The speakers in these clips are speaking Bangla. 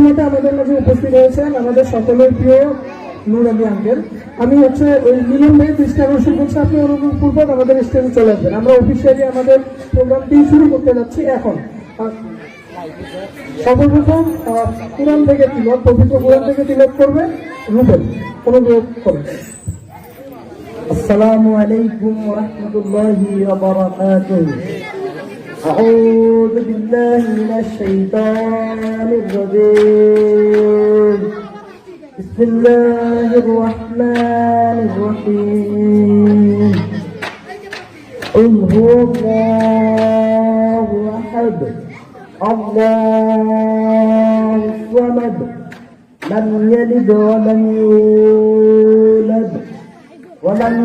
মাঠে আমাদের মাঝে উপস্থিত হয়েছেন আমাদের সকলের প্রিয় নূর আলী আঙ্কেল। আমি ওই মিলন ভাই দৃষ্টি আকর্ষণ করছি, আপনি অনুপূর্বক আমাদের স্টেজে চলে আসবেন। আমরা অফিসিয়ালি আমাদের প্রোগ্রামটি শুরু করতে যাচ্ছি এখন। সর্বপ্রথম কোরআন থেকে তিলাওয়াত, পবিত্র কোরআন থেকে তিলাওয়াত করবে রুবেল, অনুগ্রহ করবেন। আসসালামু আলাইকুম ওয়া রাহমাতুল্লাহি ওয়া বারাকাতুহু। أعوذ بالله من الشيطان الرجيم. بسم الله الرحمن الرحيم. قل هو الله أحد الله الصمد لم يلد ولم يولد ولم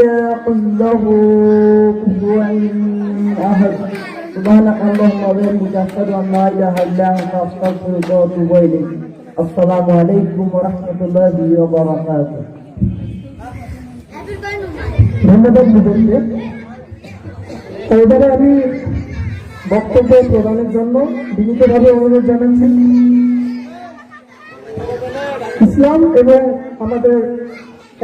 يكن له كفوا أحد. سبحانك اللهم وبحمدك أشهد أن لا إله إلا أنت أستغفرك وأتوب إليك. السلام عليكم ورحمة الله وبركاته. ধন্যবাদ মুদুকে। এবারে আমি বক্তব্য প্রদানের জন্য বিনীতভাবে অনুরোধ জানাচ্ছি ইসলাম এবং আমাদের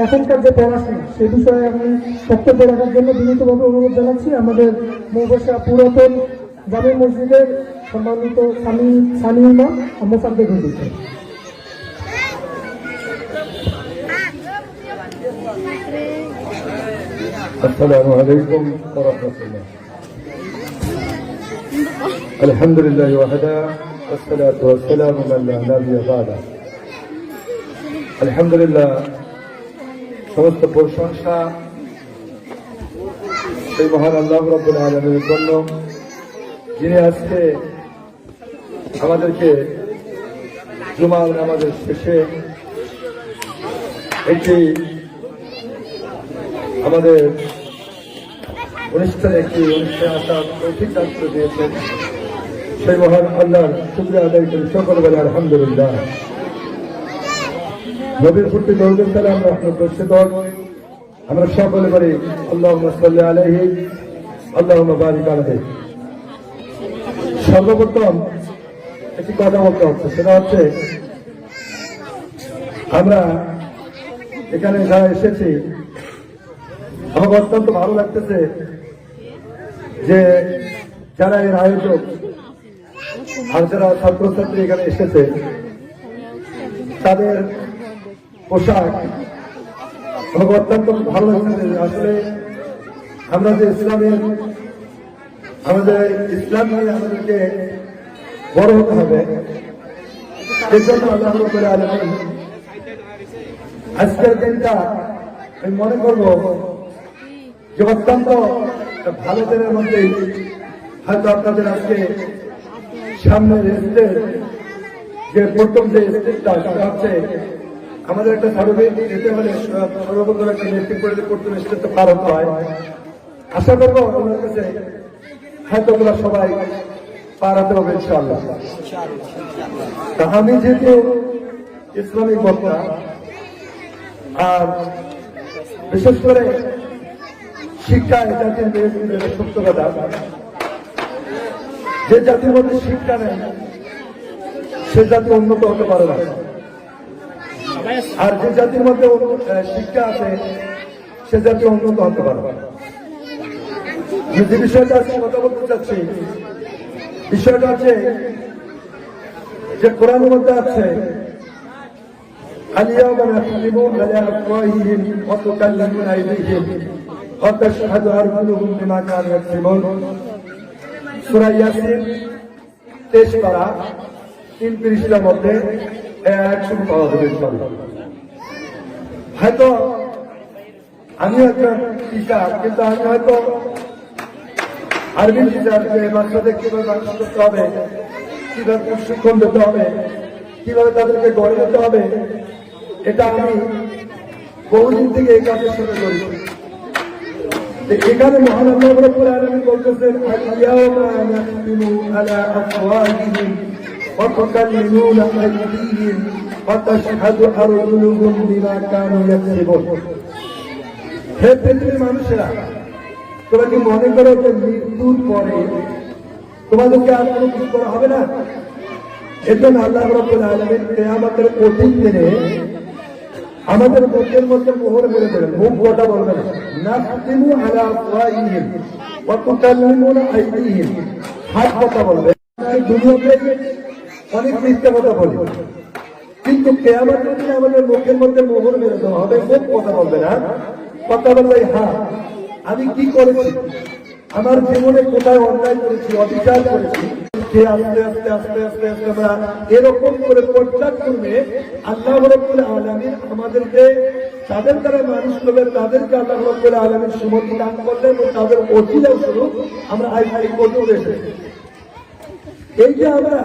এখনকার যে পড়াশোনা সে বিষয়ে আমি বক্তব্য রাখার জন্য বিনীতভাবে অনুরোধ জানাচ্ছি আমাদের মৌবাসা পুরাতন জামে মসজিদের সম্মানিত সানিউমা মোসাদ্দেক হুজুরকে। আসসালামু আলাইকুম ওয়া রাহমাতুল্লাহ। আলহামদুলিল্লাহি ওয়াহদা ওয়াসসালাতু ওয়াসসালামু আলা নাবিয়্যিনা বা'দা। আলহামদুলিল্লাহ, সমস্ত প্রশংসা সেই মহান আল্লাহ রাব্বুল আলামিনের জন্য, যিনি আজকে আমাদেরকে জুমার নামাজের শেষে একটি আমাদের অনুষ্ঠানে আসার তৌফিক দান করে দিয়েছেন। সেই মহান আল্লাহর শুকরিয়া আদায় করি, সকল বলে আলহামদুলিল্লাহ। নবীর প্রতি দরুদ সালাম রহমত বর্ষিত আমরা সকলে বলি আল্লাহুম্মা সাল্লি আলাইহি আল্লাহুম্মা বারিক আলাইহি। সর্বপ্রথম একটি কথা বলতে হচ্ছে, সেটা হচ্ছে আমরা এখানে যারা এসেছি আমাকে অত্যন্ত ভালো লাগতেছে যে যারা এর আয়োজক আর যারা ছাত্রছাত্রী এখানে এসেছে তাদের পোশাক আমাকে অত্যন্ত ভালো লাগছে। আসলে আমরা যে আমাদের ইসলাম নিয়ে আমাদেরকে বড় হতে হবে, এর জন্য আল্লাহ রাব্বুল আলামিন আজকের দিনটা আমি মনে করব যে অত্যন্ত ভালো দিনের মধ্যেই হয়তো আপনাদের আজকে সামনের স্টেজ যে প্রথম যে স্টেজটা সেটা হচ্ছে আমাদের একটা সার্ভে যেতে হলে সর্বপ্রথম একটা মেট্রিক পড়লে প্রথম স্টেজটা পার হতে হয়। আশা করবো ওনার কাছে হয়তো ওগুলো সবাই পার হতে হবে ইনশাআল্লাহ। তা আমি যেহেতু ইসলামিক বক্তা আর বিশেষ করে শিক্ষা এটা সত্য কথা, যে জাতির মধ্যে শিক্ষা নেই সে জাতি উন্নত হতে পারে না, আর যে জাতির মধ্যে শিক্ষা আছে সে জাতি উন্নত হতে পারে না। যে বিষয়টা আজকে কথা বলতে চাচ্ছি বিষয়টা আছে যে কোরআনের মধ্যে আছে اليوم نختم على أفواههم وتكلمنا أيديهم وتشهد أرجلهم بما كانوا يكسبون। সূরা ইয়াসিন 23 পারা 3 পৃষ্ঠার মধ্যে এক শুরু পাওয়া যাবে ইনশাআল্লাহ। হয়তো আমি একটা টিচার, কিন্তু আমি হয়তো আরবি টিচার, যে বাচ্চাদের কিভাবে মানুষ করতে হবে, কিভাবে প্রশিক্ষণ দিতে হবে, কিভাবে তাদেরকে গড়ে দিতে হবে, এটা আমি বহুদিন থেকে এই কাজের সাথে জড়িত। এখানে মহান আল্লাহ রাব্বুল আলামিন বলতেছেন আল-ইয়াওমা নাখতিমু আলা আফওয়াহিহিম ওয়া তুকাল্লিমুনা আইদিহিম ওয়া তাশহাদু আরজুলুহুম বিমা কানু ইয়াকসিবুন। হে পৃথিবীর মানুষেরা, তোমরা কি মনে করো যে মৃত্যুর পরে তোমাদেরকে আর কোনো কিছু করা হবে না? এর জন্য আল্লাহ রাব্বুল আলামিন কিয়ামতের কঠিন দিনে আমাদের মুখের মধ্যে মোহর মেরে দেবেন। মুখ কথা বলবে না। নাখতিমু আলা আফওয়াহিহিম ওয়া তুকাল্লিমুনা আইদিহিম, হাত কথা বলবে। দুনিয়াতে অনেক মিথ্যা কথা বলি, কিন্তু কিয়ামতের দিনে আমাদের মুখের মধ্যে মোহর মেরে দেওয়া হবে। মুখ কথা বলবে না, কথা বলবে হ্যাঁ আমি কি করেছি, আমার জীবনে কোথায় অন্যায় করেছি, অবিচার করেছি, সে আস্তে আস্তে আস্তে আস্তে আস্তে আমরা এরকম করে পর্যায়ক্রমে আল্লাহ রাব্বুল আলামিন আমাদেরকে তাদের দ্বারা মানুষ করবেন, তাদেরকে আল্লাহ রাব্বুল আলামিন সুমতি দান করলেন এবং তাদের ওসিলা স্বরূপ আমরা এই পর্যন্ত এসেছি। এই যে আমরা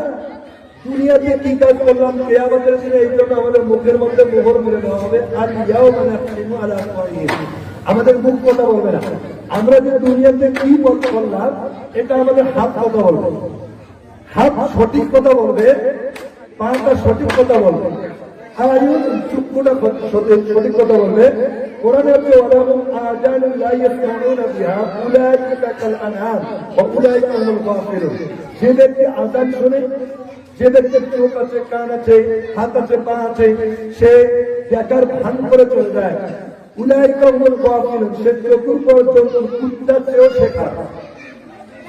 দুনিয়াতে কি কাজ করলাম, কিয়ামতের দিনে এই জন্য আমাদের মুখের মধ্যে মোহর মেরে দেওয়া হবে। আর ইয়াও মানে আলা আফওয়াহিহিম, আমাদের মুখ কথা বলবে না। আমরা যে দুনিয়াতে কি করলাম এটা আমাদের হাত কথা বলবে, হাত সঠিক কথা বলবে, পাটা সঠিক কথা বলবে, আর চুক্কুটা সঠিক কথা বলবে। কোরআনে আছে ওয়ালাহুম আযানুন লা ইয়াসমাউনা বিহা উলাইকা কাল আনআম ওয়া উলাইকা হুমুল গাফিলুন। যে ব্যক্তি আযান শুনে, যে ব্যক্তির চোখ আছে, কান আছে, হাত আছে, পা আছে, সে দেখার ভান করে চলে যায়। উলাইকা হুমুল গাফিলুন, সে চোখের পর্যন্ত কুত্তার চেয়েও শেখা।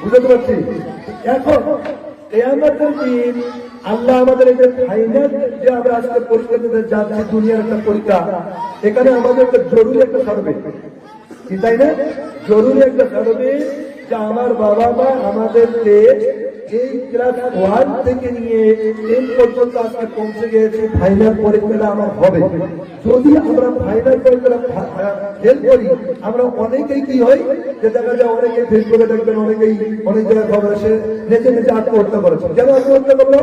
বুঝতে পারছি? এখন কিয়ামতের দিন আল্লাহ আমাদের এই যে ফাইনাল যে আমরা আজকে পরীক্ষা দিতে যাচ্ছি, দুনিয়ার একটা পরীক্ষা, এখানে আমাদের একটা জরুরি একটা সার্ভে, কি তাই না? জরুরি একটা সার্ভে যে আমার বাবা মা আমাদেরকে এই ক্লাস 1 থেকে নিয়ে 10 পর্যন্ত আজকে পৌঁছে গিয়েছি, ফাইনাল পরীক্ষাটা আমার হবে। যদি আমরা ফাইনাল পরীক্ষাটা ফেল করি, আমরা অনেকেই কি হয় যে দেখা যায় অনেকেই ফেসবুকে দেখবেন, অনেকেই অনেক জায়গায় খবর আসে নেচে নেচে আত্মহত্যা করেছে। কেন আত্মহত্যা করলো?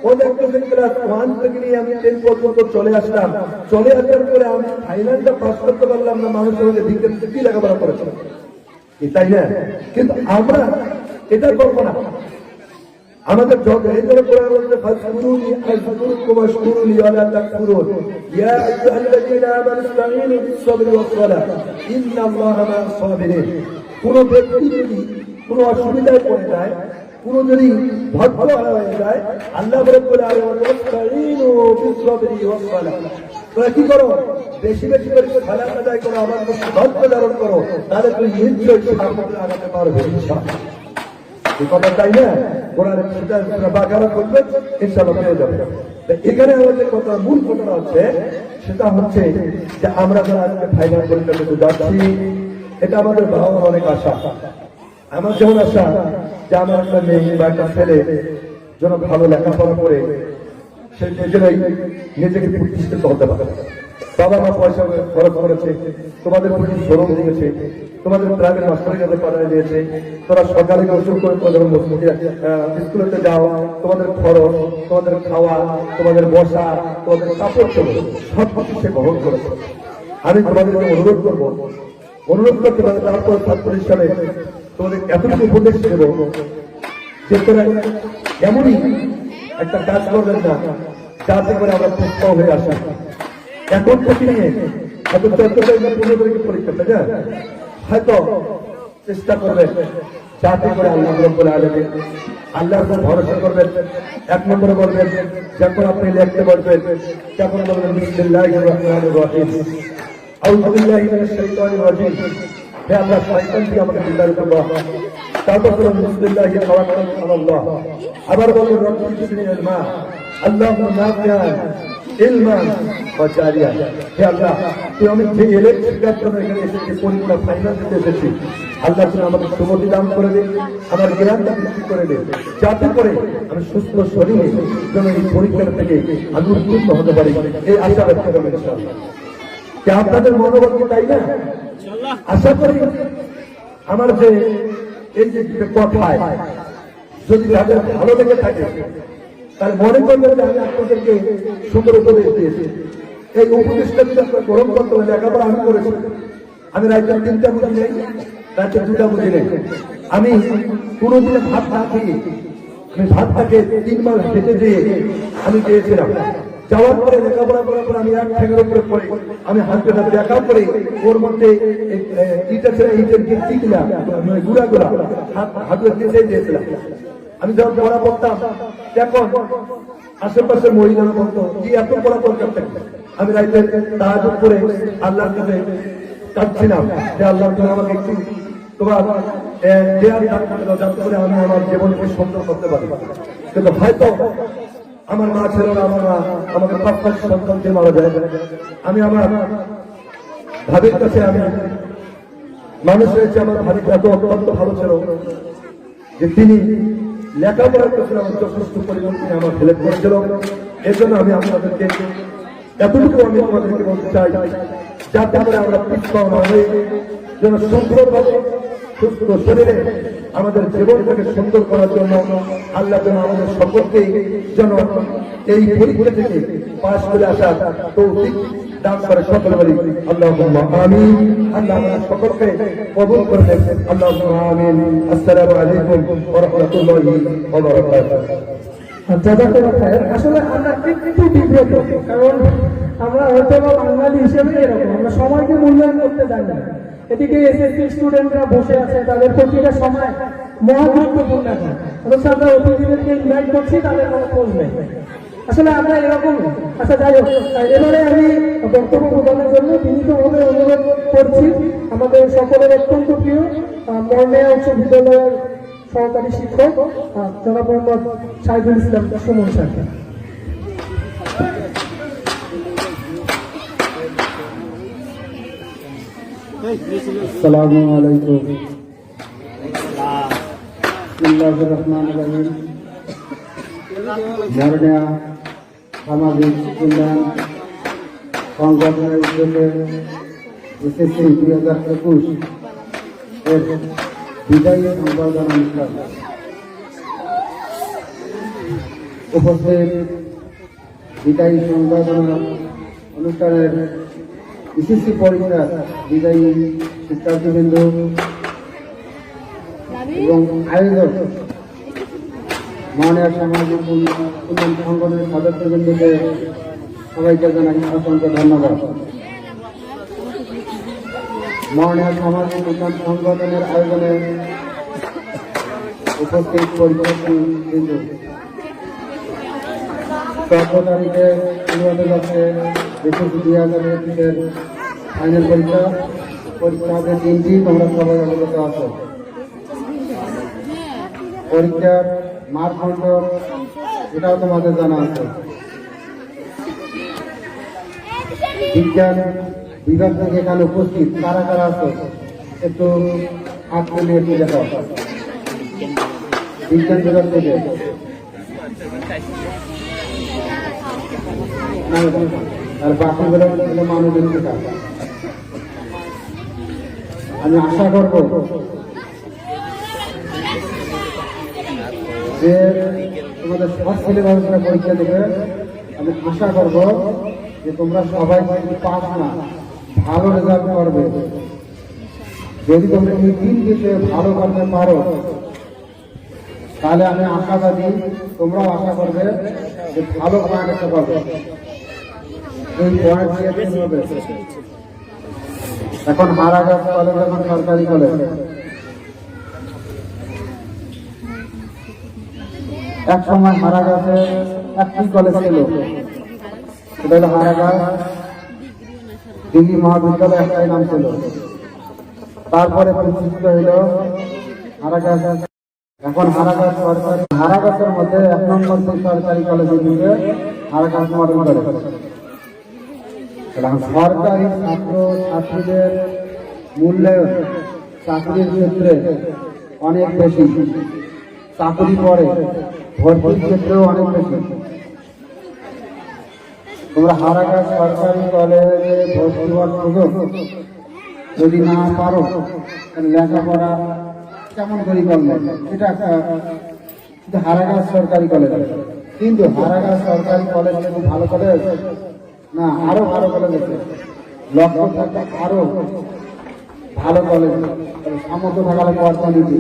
ও দেখতেছে ক্লাস 1 থেকে নিয়ে আমি 10 পর্যন্ত চলে আসলাম, চলে আসার পরে আমি ফাইনালটা পাস করতে পারলাম না, মানুষের মধ্যে দিকে কি লেখাপড়া করেছে, তাই না? কিন্তু আমরা এটা করবো না। আমাদের কোন ব্যক্তি যদি কোন অসুবিধায় পড়ে যায়, কোন যদি ভদ্র হয়ে যায়, আল্লাহ রাব্বুল আলামিন তোরা কি করো, বেশি বেশি করে সালাত আদায় করো, আমার ধৈর্য ধারণ করো, তাহলে তুই নিশ্চয়ই সামনে আগাতে পারবে ইনশাআল্লাহ। এই কথা তাই না? কোরআনের সেটা বাকারা করবে, ইনশাআল্লাহ পেয়ে যাবে। এখানে আমাদের কথা, মূল কথাটা হচ্ছে, সেটা হচ্ছে যে আমরা যারা আজকে ফাইনাল পরীক্ষা করতে যাচ্ছি, এটা আমাদের বাবা মার অনেক আশা। আমার যেমন আশা যে আমার একটা মেয়ে বা একটা ছেলে যেন ভালো লেখাপড়া করে সে নিজেরাই নিজেকে প্রতিষ্ঠিত হতে পারে। বাবা মা পয়সা খরচ করেছে, তোমাদের প্রতি শ্রম দিয়েছে, তোমাদের গ্রামের মাস্টারের কাছে পাঠিয়ে দিয়েছে, তোরা সকালে গোসল করে স্কুলেতে যাও, তোমাদের খরচ, তোমাদের খাওয়া, তোমাদের বসা, তোমাদের কাপড় চোপড় সব কিছু সে গ্রহণ করেছে। আমি তোমাদেরকে অনুরোধ করতে পারি, তারপর ছাত্র হিসাবে তোমাদের এতটুকু উপদেশ দেব যে তোরা এমনই একটা কাজ করবেন না যাতে করে আমরা পুষ্প হয়ে আসি। এখন থেকে নিয়ে এত 14 তারিখ 15 তারিখে পরীক্ষা, তাই না? হয়তো চেষ্টা করবেন যাতে করে আল্লাহ রাব্বুল আলামিন, আল্লাহর উপর ভরসা করবেন। 1 নম্বরে বলবেন যখন আপনি লিখতে বলবেন তখন বলবেন বিসমিল্লাহির রহমানির রহিম, আউযু বিল্লাহি মিনাশ শাইতানির রাজীম, হে আল্লাহ শয়তান থেকে আমাকে বিতাড়িত করো। তারপর বলবেন বিসমিল্লাহি তাওয়াক্কালতু আলাল্লাহ, আবার বলবেন রব্বি জিদনি ইলমা, আল্লাহুম্মা নাফিআন ইলমান ওয়া জারিয়ান। হে আল্লাহ, তুই আমি যে এলেম শিক্ষার জন্য এখানে এসেছি, পরীক্ষা ফাইনাল দিতে এসেছি, আল্লাহ তুমি আমাকে সুমতি দান করে দিন, আমার জ্ঞানটা বৃদ্ধি করে দিন, যাতে করে আমি সুস্থ শরীরে যেন এই পরীক্ষার থেকে আমি উত্তীর্ণ হতে পারি, এই আশা ব্যক্ত করবেন ইনশাআল্লাহ। কি আপনাদের মনোবল কি তাই না? আশা করি আমার যে এই যে কথায় যদি তাদের ভালো লেগে থাকে, তাহলে মনে করবেন যে আমি আপনাদেরকে সুন্দর উপদেশ দিয়েছি। এই উপদেশটা যদি আপনার গ্রহণ করতে হবে, লেখাপড়া আমি করেছি, আমি রাজ্যের 3টা বুঝি নেই, রাজ্যের 2টা বুঝি নেই। আমি কোনোদিনে ভাত না খেয়ে, আমি ভাতটাকে 3 মাস খেতে দিয়ে আমি গিয়েছিলাম। যাওয়ার পরে লেখাপড়া করার পর আমি এক ঠ্যাঙের উপরে পড়ে আমি হাতে দেখা করে ওর মধ্যে ইটা ছেড়ে ইটের টিকলা গুড়া গুড়া হাতে দিয়েছিলাম। আমি যখন পড়া পড়তাম, এখন আশেপাশে মহিলারা বলতো কি এত পড়া দরকার থাকে। আমি রাইতে তাহাজ্জুদ করে আল্লাহর কাছে কাঁদছিলাম যে আল্লাহ তুমি আমাকে একটু তোমার দেয়াল দান করে দাও, যাতে করে আমি আমার জীবনকে সুন্দর করতে পারি। কিন্তু হয়তো আমার মা ছিল না, আমার মা আমাকে 5 সন্তানকে মারা যায়। আমি আমার ভাবির কাছে আমি মানুষ হয়েছে, আমার ভাবি এত অত্যন্ত ভালো ছিল যে তিনি লেখাপড়ার ক্ষেত্রে আমার যথেষ্ট পরিমাণ তিনি আমার হেল্প করেছিল। এর জন্য আমি আপনাদেরকে এতটুকু আমি তোমাদেরকে বলতে চাই, যাতে করে আমরা পিছপা না হয়ে যেন সুন্দরভাবে সুস্থ শরীরে আমাদের জীবনটাকে সুন্দর করার জন্য আল্লাহ যেন আমাদের সকলকে যেন এই পরীক্ষা থেকে পাশ করে আসার তৌফিক দান করে। সকলে বলি আল্লাহুম্মা আমিন। আল্লাহ আমাদের সকলকে কবুল করে নেন। আল্লাহুম্মা আমিন। আসসালামু আলাইকুম ওয়া রাহমাতুল্লাহি ওয়া বারাকাতুহু। জাযাকাল্লাহ খায়ের। আসলে আমরা একটু বিব্রত, কারণ আমরা হয়তো বা বাঙালি হিসেবে এরকম, আমরা সময়কে মূল্যায়ন করতে জানি না। এদিকে এসএসসি স্টুডেন্টরা বসে আছে, তাদের প্রতিটা সময় মহা গুরুত্বপূর্ণ এখন, অথচ আমরা অতিথিদেরকে ইনভাইট করছি, তাদের কোনো খোঁজ নেই। আসলে আমরা এরকম। আচ্ছা যাই হোক, এবারে আমি বক্তব্য প্রদানের জন্য বিনীতভাবে অনুরোধ করছি আমাদের সকলের অত্যন্ত প্রিয় মর্নিয়া উচ্চ বিদ্যালয়ের সহকারী শিক্ষক জনাব মোহাম্মদ সাইদুল ইসলাম সুমন স্যারকে। আসসালামু আলাইকুম। বিসমিল্লাহির রহমানির রহিম। মর্নিয়া সামাজিক উন্নয়ন সংগঠনের উদ্যোগে এসএসসি 2021 এর বিদায়ী সংবর্ধনা অনুষ্ঠান উপস্থিত। বিদায়ী সংবর্ধনা অনুষ্ঠানের এসএসসি পরীক্ষার বিদায়ী শিক্ষার্থীবৃন্দ এবং আয়োজক মর্নিয়া সামাজিক উন্নয়ন সংগঠনের সদস্যবৃন্দকে সবাইকে জানাই অসংখ্য ধন্যবাদ। মর্নিয়া সামাজিক উন্নয়ন সংগঠনের আয়োজনে উপস্থিত পরীক্ষার্থীবৃন্দ, 14 তারিখে শুরু হতে যাচ্ছে এসএসসি 2021 ফাইনাল পরীক্ষা হবে 3টি। তোমরা সবাই অবগত আছো। পরীক্ষার মানদণ্ড এটাও তোমাদের জানা আছে। বিজ্ঞান বিভাগ থেকে এখানে উপস্থিত কারা কারা আছো একটু হাত তুলে একটু দেখাও। বিজ্ঞান বিভাগ থেকে আর বাকিগুলো মানুষের শেখা। আমি আশা করব যে তোমাদের সব সিলেবাসটা পরীক্ষা দেবে। আমি আশা করব যে তোমরা সবাই পাস না, ভালো রেজাল্ট করবে। যদি তোমরা এই 3 বিষয়ে ভালো করতে পারো, তাহলে আমি আশাবাদী তোমরাও আশা করবে যে ভালো পয়েন্ট একটা পাবে। এই পয়েন্ট দিয়ে হবে। এখন হারাঘাট কলেজ এখন সরকারি কলেজ। এক সময় হারাঘাটে একটি কলেজ ছিল, এটা হলো হারাঘাট দিল্লি মহাবিদ্যালয়, একটাই নাম ছিল। তারপরে প্রতিষ্ঠিত হইল হারাঘাট। এখন হারাঘাট সরকারি। হারাঘাটের মধ্যে 1 নম্বর সরকারি কলেজের দিকে হারাঘাট মডেল কলেজ। সরকারি ছাত্র ছাত্রীদের মূল্যায়ন চাকরির ক্ষেত্রে অনেক বেশি, চাকরি পরে ভর্তির ক্ষেত্রেও অনেক বেশি। তোমরা হারাঘাট সরকারি কলেজে ভর্তি হওয়ার সুযোগ যদি না পারো, লেখাপড়া কেমন করে করবে? এটা শুধু হারাঘাট সরকারি কলেজ, কিন্তু হারাঘাট সরকারি কলেজ খুব ভালো কলেজ না, আরো ভালো কলেজ আছে। লক্ষ্য থাকলে আরো ভালো কলেজ, সামর্থ্য থাকালে পড়া নিতে।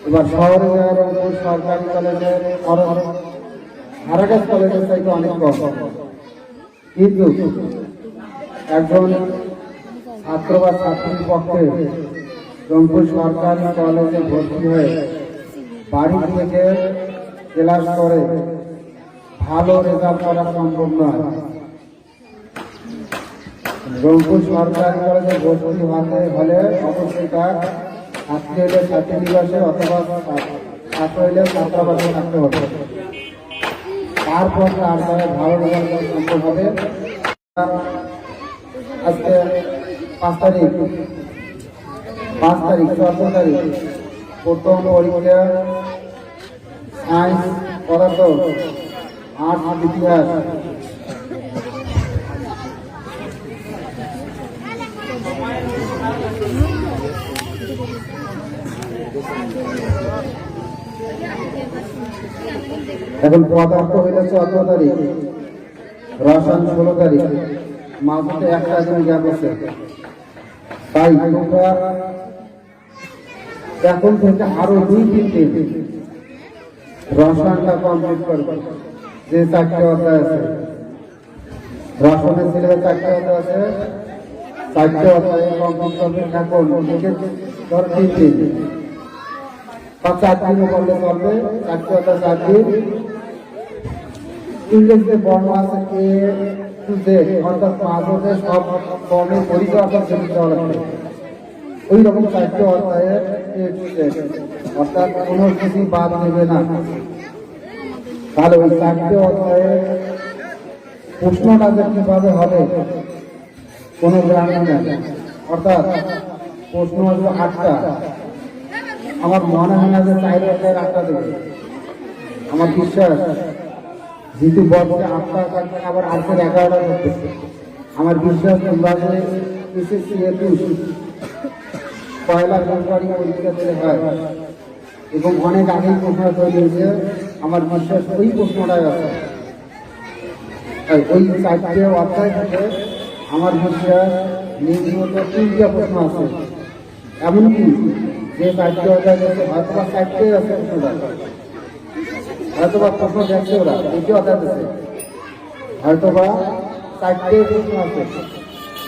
এবার শহরে সরকারি কলেজের হারাঘাট কলেজের চাইতে অনেক কম, কিন্তু একজন ছাত্র বা ছাত্রীর পক্ষে রংপুর সরকারি কলেজে ভর্তি হয়ে বাড়ি থেকে ক্লাস করে ভালো রেজাল্ট করা সম্ভব নয়। রংপুর সরকারি কলেজে ভর্তি হলে অবশ্যই তার ছাত্রী হলে ছাত্রীনিবাসে অথবা ছাত্র হলে ছাত্রাবাসে থাকতে হবে। তারপর তার দ্বারা ভালো রেজাল্ট করা সম্ভব হবে। আজকে 5 তারিখ 14 তারিখ প্রথম পরীক্ষা সায়েন্স, পদার্থ, আর্টস, ইতিহাস। এখন পদার্থ হইল 14 তারিখ, রসায়ন 16 তারিখ, মাঝে একটা দিন গ্যাপ আছে। তাই তোমরা এখন থেকে আরো 2-3 দিন রসায়নটা কমপ্লিট করবে। যে 4টে অধ্যায় আছে রসায়নের সিলেবাস, 4টে অধ্যায় আছে, 4টে অধ্যায় কমপ্লিট করবে। এখন থেকে ধর 3 দিন বা 4 দিনও করলে চলবে। 4টে অধ্যায় 4 দিন। ইংরেজিতে বর্ণ আছে এ টু জেড, অর্থাৎ মাঝে সব বর্ণের পরিচয় আপনার জন্য দেওয়া লাগবে। ওই রকম 4টে অধ্যায়ের এ টু জেড, অর্থাৎ কোনো কিছু বাদ দেবে না। তাহলে ওই 4টে অধ্যায়ের প্রশ্নটা যে কিভাবে হবে কোনো গ্রামে নেই। অর্থাৎ প্রশ্ন আসবে 8টা। আমার মনে হয় না যে 4 অধ্যায়ের 8টা দেবে। আমার বিশ্বাস যেহেতু বর্ষে 8টা থাকবে, আবার 8-এর 11টা করতেছে। আমার বিশ্বাস তোমরা যে এসএসসি পয়লা ফেব্রুয়ারি পরীক্ষা দিলে হয় এবং অনেক আগেই প্রশ্ন তৈরি হয়েছে। আমার বিশ্বাস ওই প্রশ্নটাই আছে। ওই 4টে অধ্যায় থেকে আমার বিশ্বাস নির্দিষ্ট 3টা প্রশ্ন আছে। এমনকি যে 4টে অধ্যায় আছে হয়তো বা 4টে আছে প্রশ্নটা, হয়তো বা প্রশ্ন দেখছে ওরা 2টে অধ্যায় আছে, হয়তো বা 4টে প্রশ্ন আছে।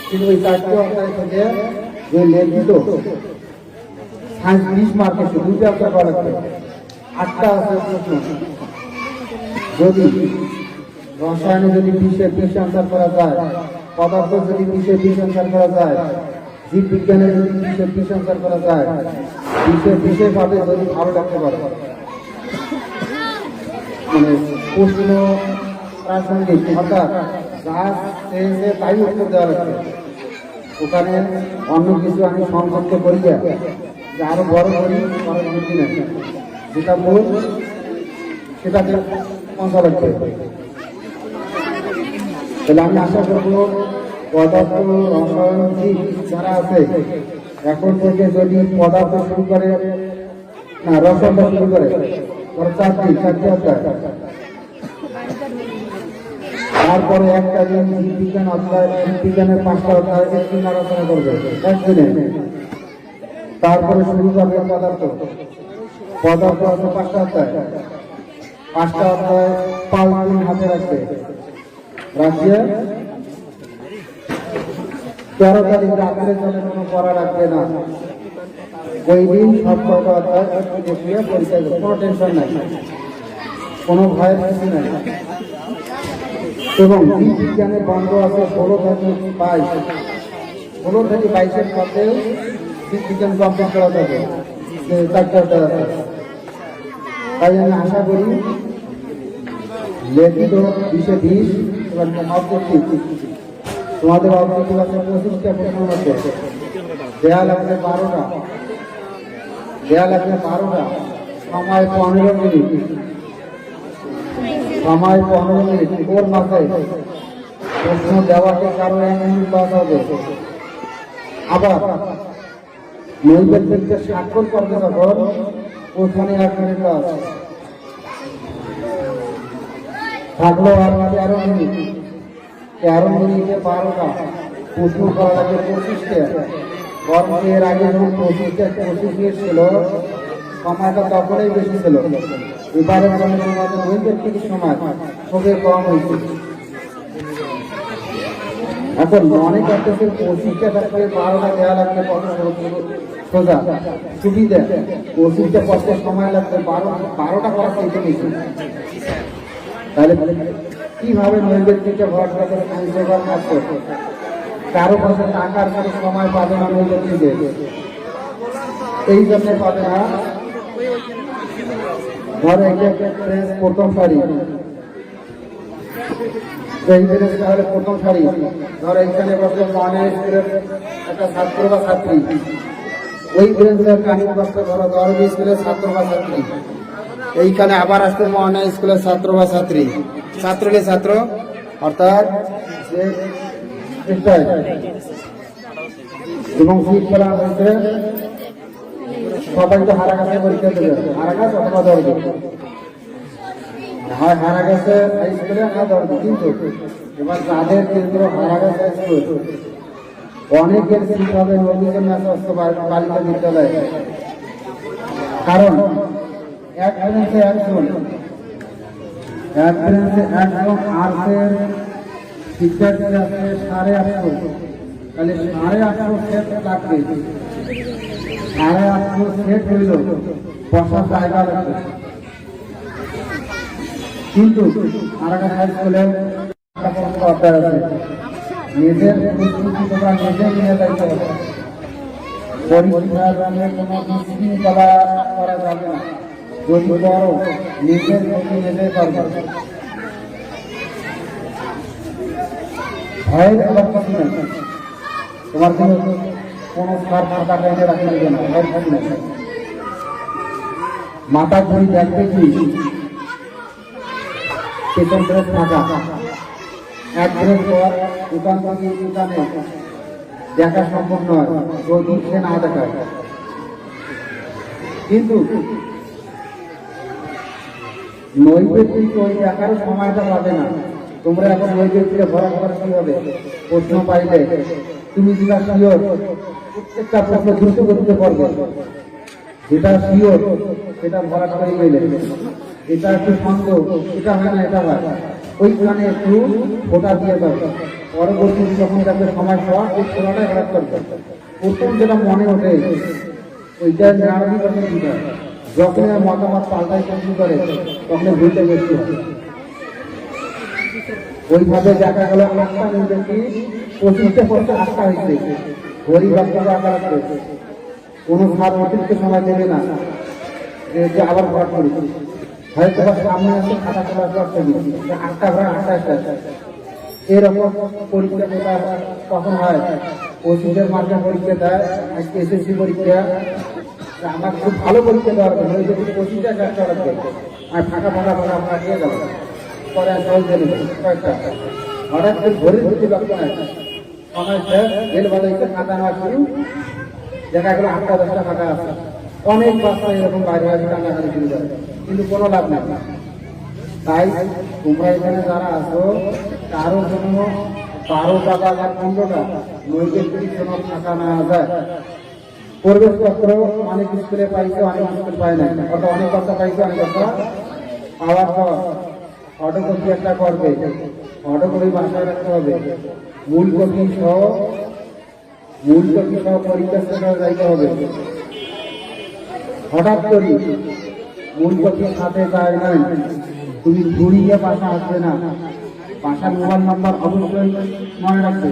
কিন্তু ওই 4টে অধ্যায় থেকে যে লিখিত সায়েন্স 20 মার্কের 2টে অধ্যায় করা লাগবে, 8টা আছে প্রশ্ন। যদি রসায়নে যদি 20-20 আনসার করা যায়, পদার্থ যদি 20-20 আনসার করা যায়, জীববিজ্ঞানে যদি 20-20 আনসার করা যায়, 20-20 ভাবে যদি ভালো লাগতে পারে, মানে প্রশ্ন প্রাসঙ্গিক, অর্থাৎ যা চেয়েছে তাই উত্তর দেওয়া লাগবে। ওখানে অন্য কিছু আমি সংযুক্ত করি যে আরো বড় করি করার বুদ্ধি নেই, যেটা মূল সেটাকে পৌঁছা লাগবে। তাহলে আমি আশা করবো পদার্থ, রসায়ন, জীব যারা আছে এখন থেকে যদি পদার্থ শুরু করে না রসায়নটা শুরু করে 4টে অধ্যায়, তারপরে একটা দিন জীববিজ্ঞান অধ্যায়, জীববিজ্ঞানের 5টা অধ্যায় একদিন আলোচনা করবে একদিনে। তারপরে শুরু করবে পদার্থ আছে 5টা অধ্যায়, 5টা অধ্যায় 5 দিন হাতে রাখবে। রাখিয়ে 13 তারিখ রাত্রে চলে কোনো পড়া রাখবে না। ওই দিন সব কটা অধ্যায় দেখিয়ে পরীক্ষা দেবে, কোনো টেনশন নাই, কোনো ভয়ের কিছু নাই। এবং বিজ্ঞানের বন্ধ আছে 16 থেকে 22-এর মধ্যে বিজ্ঞান কমপ্লিট করা যাবে। 4টে অধ্যায় আছে। তাই আমি আশা করি লিখিত 20-20 এবং অবজেক্টিভ, তোমাদের অবজেক্টিভ আছে 25টা প্রশ্নের মধ্যে, দেয়া লাগবে 12টা, সময় 15 মিনিট, ওর মাথায় প্রশ্ন দেওয়াকে কারো 1 মিনিট পাওয়া হবে। আবার নৈবেদ্যকে স্বাক্ষর করবে যখন ওখানে 1 মিনিট আছে, থাকলো আর 13 মিনিট, 13 মিনিটে 12টা প্রশ্ন করা লাগে 25টা। বরং এর আগে যখন 25 ছিল সময়টা তখনই বেশি ছিল, এবারে তোমাদের নৈবেদ্যিক সময় খুবই কম হয়েছে। এখন অনেক করতেছে 25টা থাকবে 12টা দেওয়া লাগবে কত সোজা সুবিধা 25টা করতে সময় লাগবে 12টা করা চাইতে বেশি। তাহলে কিভাবে নৈবেদ্যিকটা ভরসা করে পরিষেবা কাজ করবে? কারো কাছে টাকার কোনো সময় পাবে না নৈবেদ্যিকে, এই জন্য পাবে না। ধরো এটা ড্রেস প্রথম শাড়ি, এই ড্রেসটা হলে প্রথম শাড়ি। ধরো এইখানে বসে মহানের স্কুলের একটা ছাত্র বা ছাত্রী, ওই ড্রেসের কাহিনী বসতে ধরো দরবি স্কুলের ছাত্র বা ছাত্রী, এইখানে আবার আসতে মহানের স্কুলের ছাত্র বা ছাত্রী, ছাত্রকে ছাত্র অর্থাৎ যে এবং শীত করা হয়েছে সবাই তো হারা গাছে পরীক্ষা দেবে, হারা গাছ অথবা দরজা হয়, হারা গাছে হাই স্কুলে না দরজা। কিন্তু এবার যাদের কেন্দ্র হারা গাছ হাই স্কুল, অনেকের শীত হবে নবীজন বালিকা বিদ্যালয়ে, কারণ এক ব্রেঞ্চে একজন আর্টসের শিক্ষার্থী আছে 850, তাহলে 850 সেট লাগবে, 850 সেট হইল বসার জায়গা লাগবে। কিন্তু আরাকান হাই স্কুলে অধ্যায় আছে, নিজের প্রস্তুতি তোমরা নিজে নিয়ে যাইতে হবে, পরীক্ষার জন্য কোনো বিশৃঙ্খলা করা যাবে না। যদি করো নিজের প্রতি নিজে করবে, ভয়ের আবার কিছু নেই। তোমার কোনো সার ফাঁকা টাইমে রাখতে দেবে না, ভয়ের কিছু নেই। মাথা ঘুরি দেখবে কি পেছন ড্রেস ফাঁকা, এক ড্রেস পর দোকান থেকে দোকানে দেখা সম্ভব নয় যদি সে না দেখায়। কিন্তু নৈবেদ্যিক ওই দেখার সময়টা পাবে না। তোমরা এখন নৈবেদ্যিকে ভরা করার কি হবে? প্রশ্ন পাইলে তুমি যেটা শিওর প্রত্যেকটা প্রশ্ন দ্রুত করতে পারবে, যেটা শিওর সেটা ভরা করে গেলে, এটা একটু সন্দেহ, এটা হয় না এটা হয়, ওইখানে একটু ফোটা দিয়ে দেবে। পরবর্তী যখন তাকে সময় পাওয়া ওই ফোটাটা খারাপ করবে। প্রথম যেটা মনে ওঠে ওইটা নারী কথা দিতে হয়। যখন মতামত পাল্টাই শুরু করে তখন ভুলতে বেশি হয়। ওইভাবে দেখা গেল 8টা নির্দেশী 25টা পর্যন্ত 8টা হয়েছে, গরিব বাচ্চারা আকার আছে, কোনো সার অতিরিক্ত সময় দেবে না যে আবার ঘর করি, হয়তো সামনে আসে খাতা খোলা করতে দিই 8টা ঘর 8টা। এরকম পরীক্ষা যেটা কখন হয়, 25 মার্কের পরীক্ষা দেয়, আজকে এসএসসি পরীক্ষা, আমার খুব ভালো পরীক্ষা দেওয়ার জন্য ওই যদি 25টা একটা লাগবে আর ফাঁকা আপনার দিয়ে গেল পরে কয়েকটা হঠাৎ করে ঘড়ির ভিত্তি লক্ষ্য নাই সময় রেল বাজাইতে খাতা নেওয়া শুরু, দেখা গেলো 8টা 10টা ফাঁকা আছে। অনেক বাচ্চা এরকম বাইরে বাইরে কান্নাকাটি শুরু করে, কিন্তু কোনো লাভ নেই। তাই তোমরা এখানে যারা আছো কারোর জন্য 12 টাকা বা 15 টাকা নৈবেদ্যিক জন্য টাকা নেওয়া যায়। প্রবেশপত্র অনেক স্কুলে পাইছে, অনেক স্কুল পায় না, অর্থাৎ অনেক বাচ্চা পাইছে, অনেক বাচ্চা পাওয়ার পর ফটোকপি একটা করবে, ফটোকপি বাসায় রাখতে হবে, মূল কপি সহ পরীক্ষা সেন্টারে যাইতে হবে। হঠাৎ করি মূল কপির সাথে যায় নাই, তুমি ঘুরিয়ে বাসা আসবে না। বাসার মোবাইল নাম্বার অবশ্যই মনে রাখবে,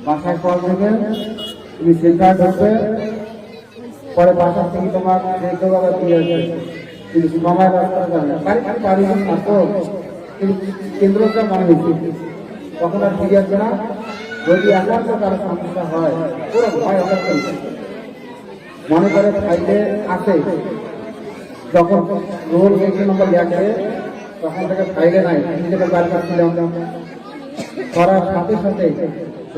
বাসায় কল দেবে, তুমি সেন্টার ঢুকবে, পরে বাসা থেকে তোমার দেখতে পাবে দিয়ে আসবে। কিন্তু সময় রাস্তা যাবে বাড়ি আসো, কেন্দ্রটা মনে হচ্ছে তখন আর ফিরে আসবে না। যদি একান্ত কারো সমস্যা হয় পুরো ভয় মনে করে ফাইলে আসে, যখন রোল নম্বর দেখে তখন থেকে ফাইলে নাই, নিজেকে বার করছিলাম করার সাথে সাথে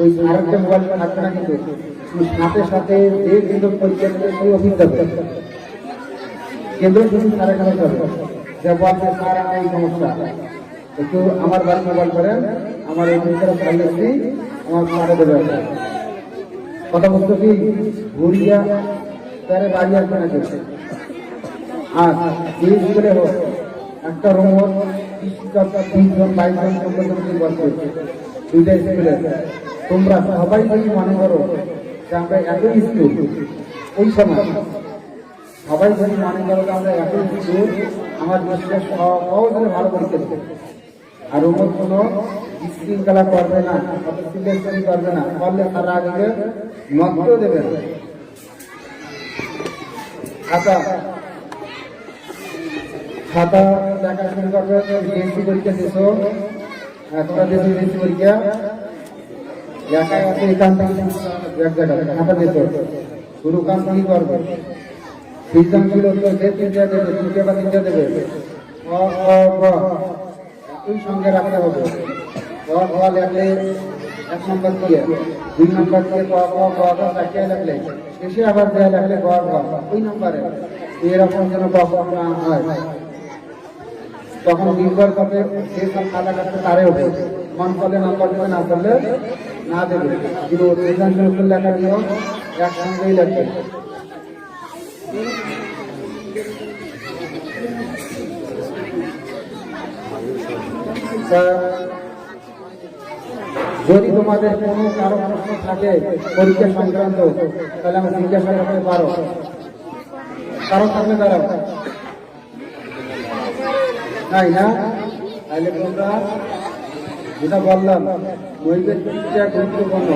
ওই আরেকটা মোবাইল থাকবে না, কিন্তু সাথে সাথে যে কেন্দ্র পরীক্ষা দেবে সেই অফিস যাবে, কেন্দ্র যদি সারা খারাপ যাবে যে বলছে স্যার আমার এই সমস্যা, একটু আমার বাড়ি মোবাইল করেন, আমার এই পরীক্ষাটা ফাইল আসছি, আমার সারে দেবে। কথা বলতো কি ঘুরিয়া তারে বাড়ি আসবে না কেউ। আর যে স্কুলে হোক একটা রুম হোক 30 জন 22 জন 14 জন বসবে, দুইটা স্কুলে তোমরা সবাই যদি মনে করো যে আমরা একই স্কুল, ওই সময় সবাই যদি মনে করো যে আমরা একই স্কুল, আমার বিশ্বাস সহজে ভালো পরীক্ষা দেবে। আর ওর কোনো শৃঙ্খলা করবে না, সিলেকশন করবে না, করলে তারা আগে নষ্ট দেবে না। আচ্ছা, খাতা দেখা শুরু করবে, ডিএসসি পরীক্ষা দিয়েছো, তোমরা দিয়েছো ডিএসসি পরীক্ষা, একা আছে এখান থেকে এক জায়গায় খাতা দিয়েছো, শুরু কাম কি করবে? সৃজনশীল উত্তর যে তিনটা দেবে, তিনটে বা তিনটা দেবে, একই সঙ্গে রাখতে হবে। লেখলে 1 নম্বর দিয়ে, 2 নম্বর দিয়ে চারটে লেখলে, শেষে আবার দেয়া লেখলে ওই নম্বরে এরকম যেন না হয়। তখন নির্ভর করবে যে সব খাতা কাটতে তারে হবে, মন করলে নম্বর দেবে, না করলে না দেবে। কিন্তু সৃজনশীল উত্তর লেখার নিয়ম একসঙ্গেই লেখবে। যদি তোমাদের কোনো কারো প্রশ্ন থাকে পরীক্ষা সংক্রান্ত, তাহলে আমি জিজ্ঞাসা করতে পারো, কারণ থাকলে পারো নাই না? তাহলে তোমরা যেটা বললাম, নৈবেদ্যিকটা গুরুত্বপূর্ণ,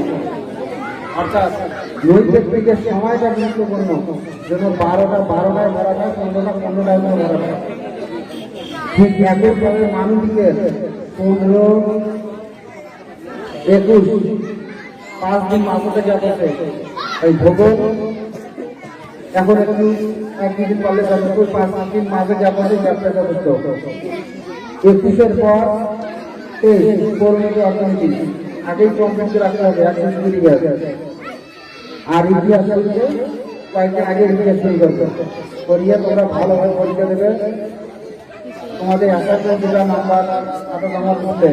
অর্থাৎ নৈবেদ্যিকের সময়টা গুরুত্বপূর্ণ। যেন 12টায় 15টায় 15টায় 15টায়। ঠিক একইভাবে মানুষকে 15, 21, 5 দিন মাঝে থেকে আছে এই ভোগ। এখন একটু 1-2 দিন পারলে 5 দিন মাঝে যা পাচ্ছে ব্যবসাটা করতে হবে। 21-এর পর এই পরিণতি অর্থনীতি আগেই কমপ্লিট রাখতে হবে, একদিন শুরু গেছে। আর ইতিহাস বলতে কয়েকদিন আগে ইতিহাস শুরু করতে করিয়া তোমরা ভালোভাবে পরীক্ষা দেবে। তোমাদের আসার যেটা নাম্বার নাম্বার করতে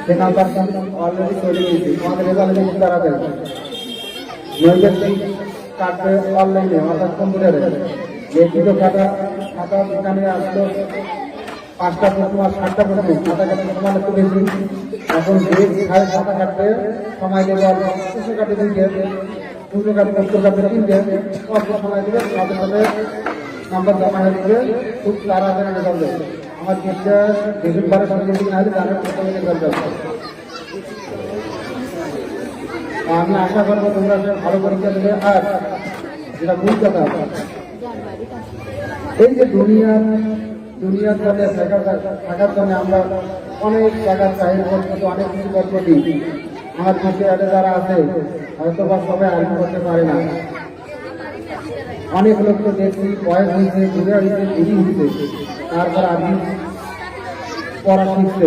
সে নাম্বার অলরেডি তৈরি হয়েছে, তোমাদের রেজাল্ট কিন্তু তাড়াতাড়ি নৈবেদ্যিক কাটবে অনলাইনে, অর্থাৎ কম্পিউটারে। লিখিত খাতা দোকানে আসলো 5টা প্রশ্ন আর 7টা প্রশ্ন, খাতা কাটতে সময় একটু বেশি। এখন যে খাতা কাটতে সময় দেবে, দুশো কাটে 2টে, 200 কাটে 70 কাটে 3টে, অল্প সময় দেবে, সাথে সাথে নাম্বার জমা হয়ে দিবে, খুব তাড়াতাড়ি রেজাল্ট দেবে। আমার চেষ্টা ডিসেম্বরের সঙ্গে দিন আসলে জানার প্রথমে রেজাল্ট দেবে। আমি আশা করবো তোমরা ভালো পরীক্ষা দেবে। আর যেটা মূল কথা, এই যে দুনিয়ার সাথে থাকার জন্য আমরা অনেক জায়গার চাহিদা করতে, অনেক কিছু করতে দিই। আমার দেশে যারা আছে হয়তো বা সবাই আর্মি করতে পারে না। অনেক লোক তো দেখছি বয়স হয়েছে, ঘুরে হয়েছে, দেরি হয়েছে, তারপর আর্মি পড়া শিখছে।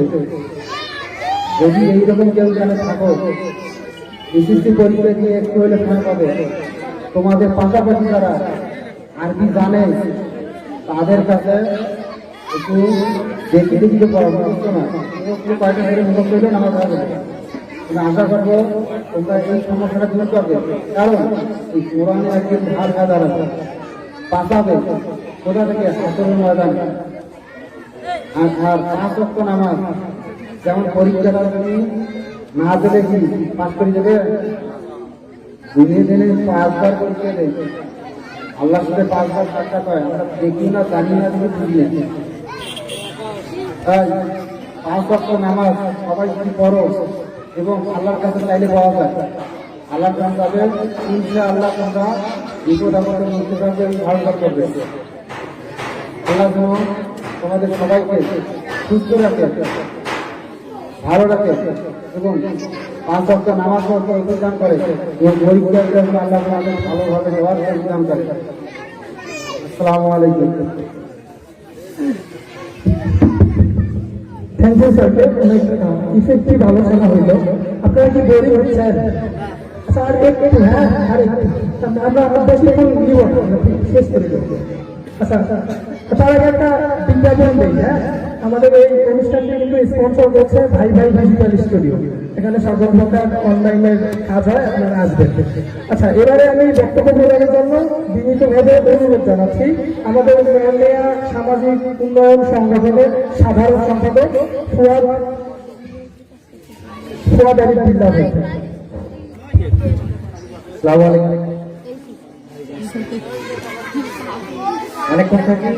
যদি এইরকম কেউ জানে থাকো, এসএসসি পরীক্ষা দিয়ে একটু হলে ফাঁক পাবে। তোমাদের পাশাপাশি যারা আরবি জানে তাদের কাছে একটু দেখে দেখতে পরামর্শ না, কয়েকটা ধরে মুখ করলে আমার ভালো। আশা করবো তোমরা এই সমস্যাটা দূর করবে। কারণ এই কোরআনে একদিন ধার হাজার আছে, পাশাবে কোথা থেকে আসল ময়দান। আর 5 ওয়াক্ত নামাজ, যেমন পরীক্ষাটা তুমি না দেবে কি পাস করে দেবে? দিনে 5 বার পরীক্ষা দেয়, আল্লাহর সাথে 5 বার সাক্ষাৎ হয়। আমরা দেখি না, জানি না, তুমি বুঝি না। তাই 5 ওয়াক্ত নামাজ সবাই কি করো, এবং আল্লাহর কাছে চাইলে পাওয়া যায়। আল্লাহর কাছে যাবে, ইনশাআল্লাহ তোমরা বিপদ আপদের মধ্যে থাকবে, ভালো করবে। আল্লাহ যেন তোমাদের সবাইকে সুস্থ রাখে, ভালো রাখে, এবং 5 ওয়াক্ত নামাজ পড়তে অভিযান করে, এবং পরীক্ষার জন্য আল্লাহ আমাদের ভালোভাবে দেওয়ার অভিযান করে। আসসালামু আলাইকুম। থ্যাংক ইউ স্যারকে, অনেক ইফেক্টিভ আলোচনা হইল। আপনারা কি বোরিং হচ্ছেন? আচ্ছা, আর একটু, হ্যাঁ, আর একটু আমরা বেশি এখন নিব, শেষ করে দেব। আচ্ছা, তার আগে একটা বিজ্ঞাপন দেই। হ্যাঁ, আমাদের এই অনুষ্ঠানটি কিন্তু স্পন্সর করছে ভাই ভাই ডিজিটাল স্টুডিও। এখানে সকল প্রকার অনলাইনের কাজ হয়, আপনারা আসবেন। আচ্ছা, এবারে আমি বক্তব্য প্রদানের জন্য বিনীতভাবে অনুরোধ জানাচ্ছি আমাদের নয়া সামাজিক উন্নয়ন সংগঠনের সাধারণ সম্পাদক ফুয়াদ ফুয়াদ আলী বিল্লাহ ভাই। আসসালামু আলাইকুম। অনেকক্ষণ থেকে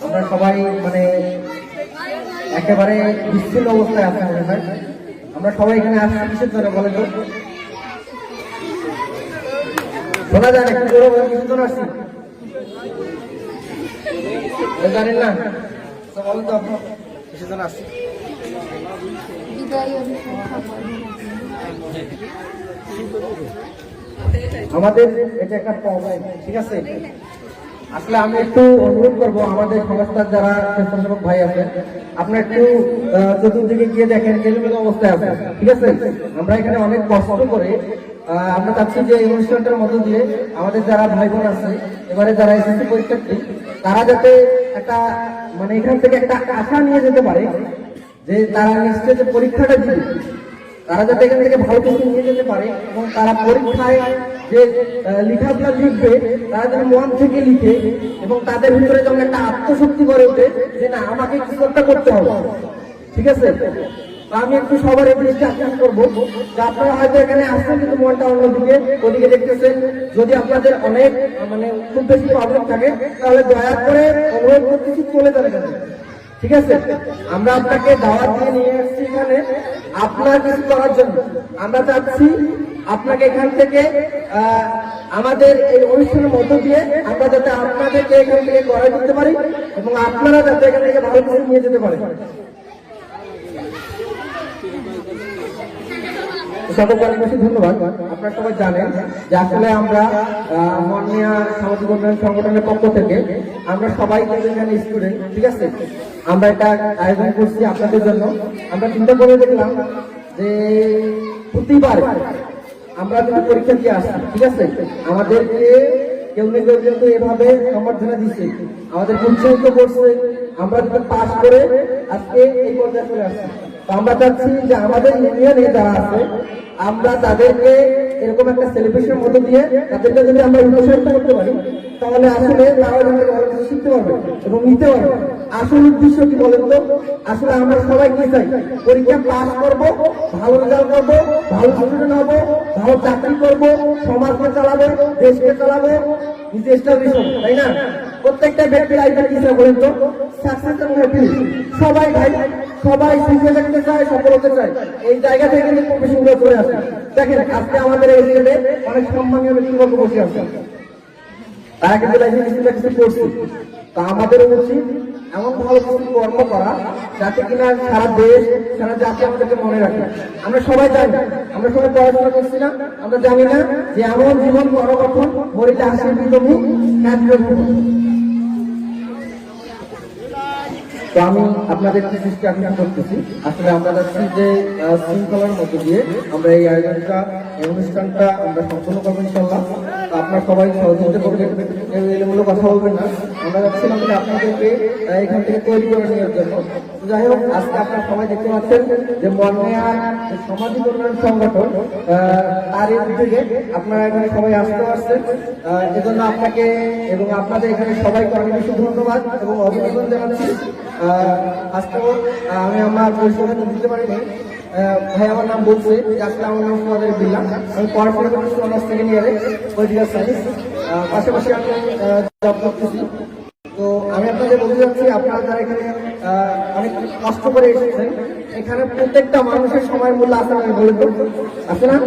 আমরা সবাই মানে একেবারে বিচ্ছিন্ন অবস্থায় আছি মনে হয়। আমরা সবাই এখানে আসছি কিসের জন্য বলেন তো? শোনা যায় না, একটু জোরে বলেন, কিসের জন্য আসছি? জানেন না তো বলেন তো আপনার কিসের জন্য আসছি? আমাদের এটা একটা প্রবলেম, ঠিক আছে? আসলে আমি একটু অনুরোধ করবো আমাদের সংস্থার যারা স্বেচ্ছাসেবক ভাই আছেন, আপনারা একটু চতুর্দিকে গিয়ে দেখেন এলোমেলো অবস্থায় আছে, ঠিক আছে? আমরা এখানে অনেক কষ্ট করে আমরা চাচ্ছি যে এই অনুষ্ঠানটার মধ্য দিয়ে আমাদের যারা ভাই বোন আছে, এবারে যারা এসএসসি পরীক্ষার্থী, তারা যাতে একটা মানে এখান থেকে একটা আশা নিয়ে যেতে পারে যে তারা নিশ্চয় যে পরীক্ষাটা দিবে, তারা যাতে এখান থেকে ভালো কিছু নিয়ে যেতে পারে এবং তারা পরীক্ষায় যে লেখাগুলো লিখবে তারা যেন মন থেকে লিখে এবং তাদের ভিতরে যেমন একটা আত্মশক্তি গড়ে ওঠে যে না আমাকে কিছু একটা করতে হবে, ঠিক আছে? তো আমি একটু সবার এই জিনিসটা আকর্ষণ করবো যে আপনারা হয়তো এখানে আসছেন কিন্তু মনটা অন্যদিকে ওদিকে দেখতেছেন। যদি আপনাদের অনেক মানে খুব বেশি প্রবলেম থাকে তাহলে দয়া করে অনুরোধ করতেছি চলে যাবেন, ঠিক আছে? আমরা আপনাকে দাওয়াত দিয়ে নিয়ে এসেছি এখানে আপনার কিছু করার জন্য। আমরা চাচ্ছি আপনাকে এখান থেকে আমাদের এই অনুষ্ঠানের মধ্য দিয়ে আমরা যাতে আপনাদেরকে এখান থেকে গড়ে দিতে পারি এবং আপনারা যাতে এখান থেকে ভালো কিছু নিয়ে যেতে পারেন। সকলকে অনেক বেশি ধন্যবাদ। আপনারা সবাই জানেন যে আসলে আমরা মনিয়া সামাজিক উন্নয়ন সংগঠনের পক্ষ থেকে আমরা সবাই এখানে স্টুডেন্ট, ঠিক আছে? আমরা এটা আয়োজন করছি আপনাদের জন্য। আমরা চিন্তা করে দেখলাম যে প্রতিবার আমরা যদি পরীক্ষা দিয়ে আসি, ঠিক আছে, আমাদেরকে কেউ না কেউ কিন্তু এভাবে সম্বর্ধনা দিচ্ছে, আমাদেরকে উৎসাহিত করছে, আমরা যদি পাস করে আজকে এই পর্যায়ে চলে আসছি। তো আমরা চাচ্ছি যে আমাদের ইউনিয়নে যারা আছে আমরা তাদেরকে এরকম একটা সেলিব্রেশনের মধ্যে দিয়ে তাদেরকে যদি আমরা উৎসাহিত করতে পারি তাহলে আসলে তারা ভালো কিছু শিখতে পারবে এবং নিতে পারবে। আসল উদ্দেশ্য কি বলেন তো? আসলে আমরা সবাই কি চাই? পরীক্ষা পাস করবো, ভালো রেজাল্ট করবো, ভালো স্টুডেন্ট হবো, ভালো চাকরি করবো, সমাজকে চালাবো, দেশকে চালাবো, নিজে এস্টাবলিশ হবো, তাই না? প্রত্যেকটা ব্যক্তির লাইফে কি চাই বলেন তো? সাকসেস এবং হ্যাপিনেস। সবাই ভাই সবাই সুখে থাকতে চায়, সফল হতে চায়। এই জায়গা থেকে কিন্তু প্রফেশনগুলো চলে আসে। দেখেন আজকে আমাদের এই ছেলে অনেক সম্মানীয় ব্যক্তিবর্গ বসে আছে, তারা কিন্তু লাইফে কিছু না কিছু করছে। তা আমাদের উচিত এমন ভালো কিছু কর্ম করা যাতে কিনা সারা দেশ সারা জাতি আমাদেরকে মনে রাখে। আমরা সবাই জানি, আমরা সবাই পড়াশোনা করছি না, আমরা জানি না যে এমন জীবন গণগঠন মরিতে হাসির বিধবী তো আমি আপনাদের দৃষ্টি আকর্ষণ করতেছি। আসলে আমরা যাচ্ছি যে শৃঙ্খলার মধ্যে দিয়ে আমরা এই আয়োজনটা এই অনুষ্ঠানটা আমরা সম্পূর্ণ করবো ইনশাল্লাহ। আপনারা সবাই সহযোগিতা করবেন, এলোমেলো কথা বলবেন না। আমরা যাচ্ছিলাম যে আপনাদেরকে এখান থেকে তৈরি করে নেওয়ার জন্য। যাই হোক আজকে আপনারা সবাই দেখতে পাচ্ছেন যে মনমেয়া সামাজিক উন্নয়ন সংগঠন তার থেকে আপনারা এখানে সবাই আসতে পারছেন, এজন্য আপনাকে এবং আপনাদের এখানে সবাইকে অনেক বেশি ধন্যবাদ এবং অভিনন্দন জানাচ্ছি। আজকেও আমি আমার পরিচয় দিতে পারিনি, ভাই আমার নাম বলছে আসলে আমার নাম ফুয়াদ আলী বিল্লাহ, আমি পড়াশোনা করতেছি অনার্স সেকেন্ড ইয়ারে পলিটিক্যাল সায়েন্স, পাশাপাশি আমি জব করতেছি। তো আমি আপনাদের বলতে যাচ্ছি আপনারা যারা এখানে অনেক কষ্ট করে এসেছেন, এখানে প্রত্যেকটা মানুষের সময়ের মূল্য আছে না বলে তো আছে না?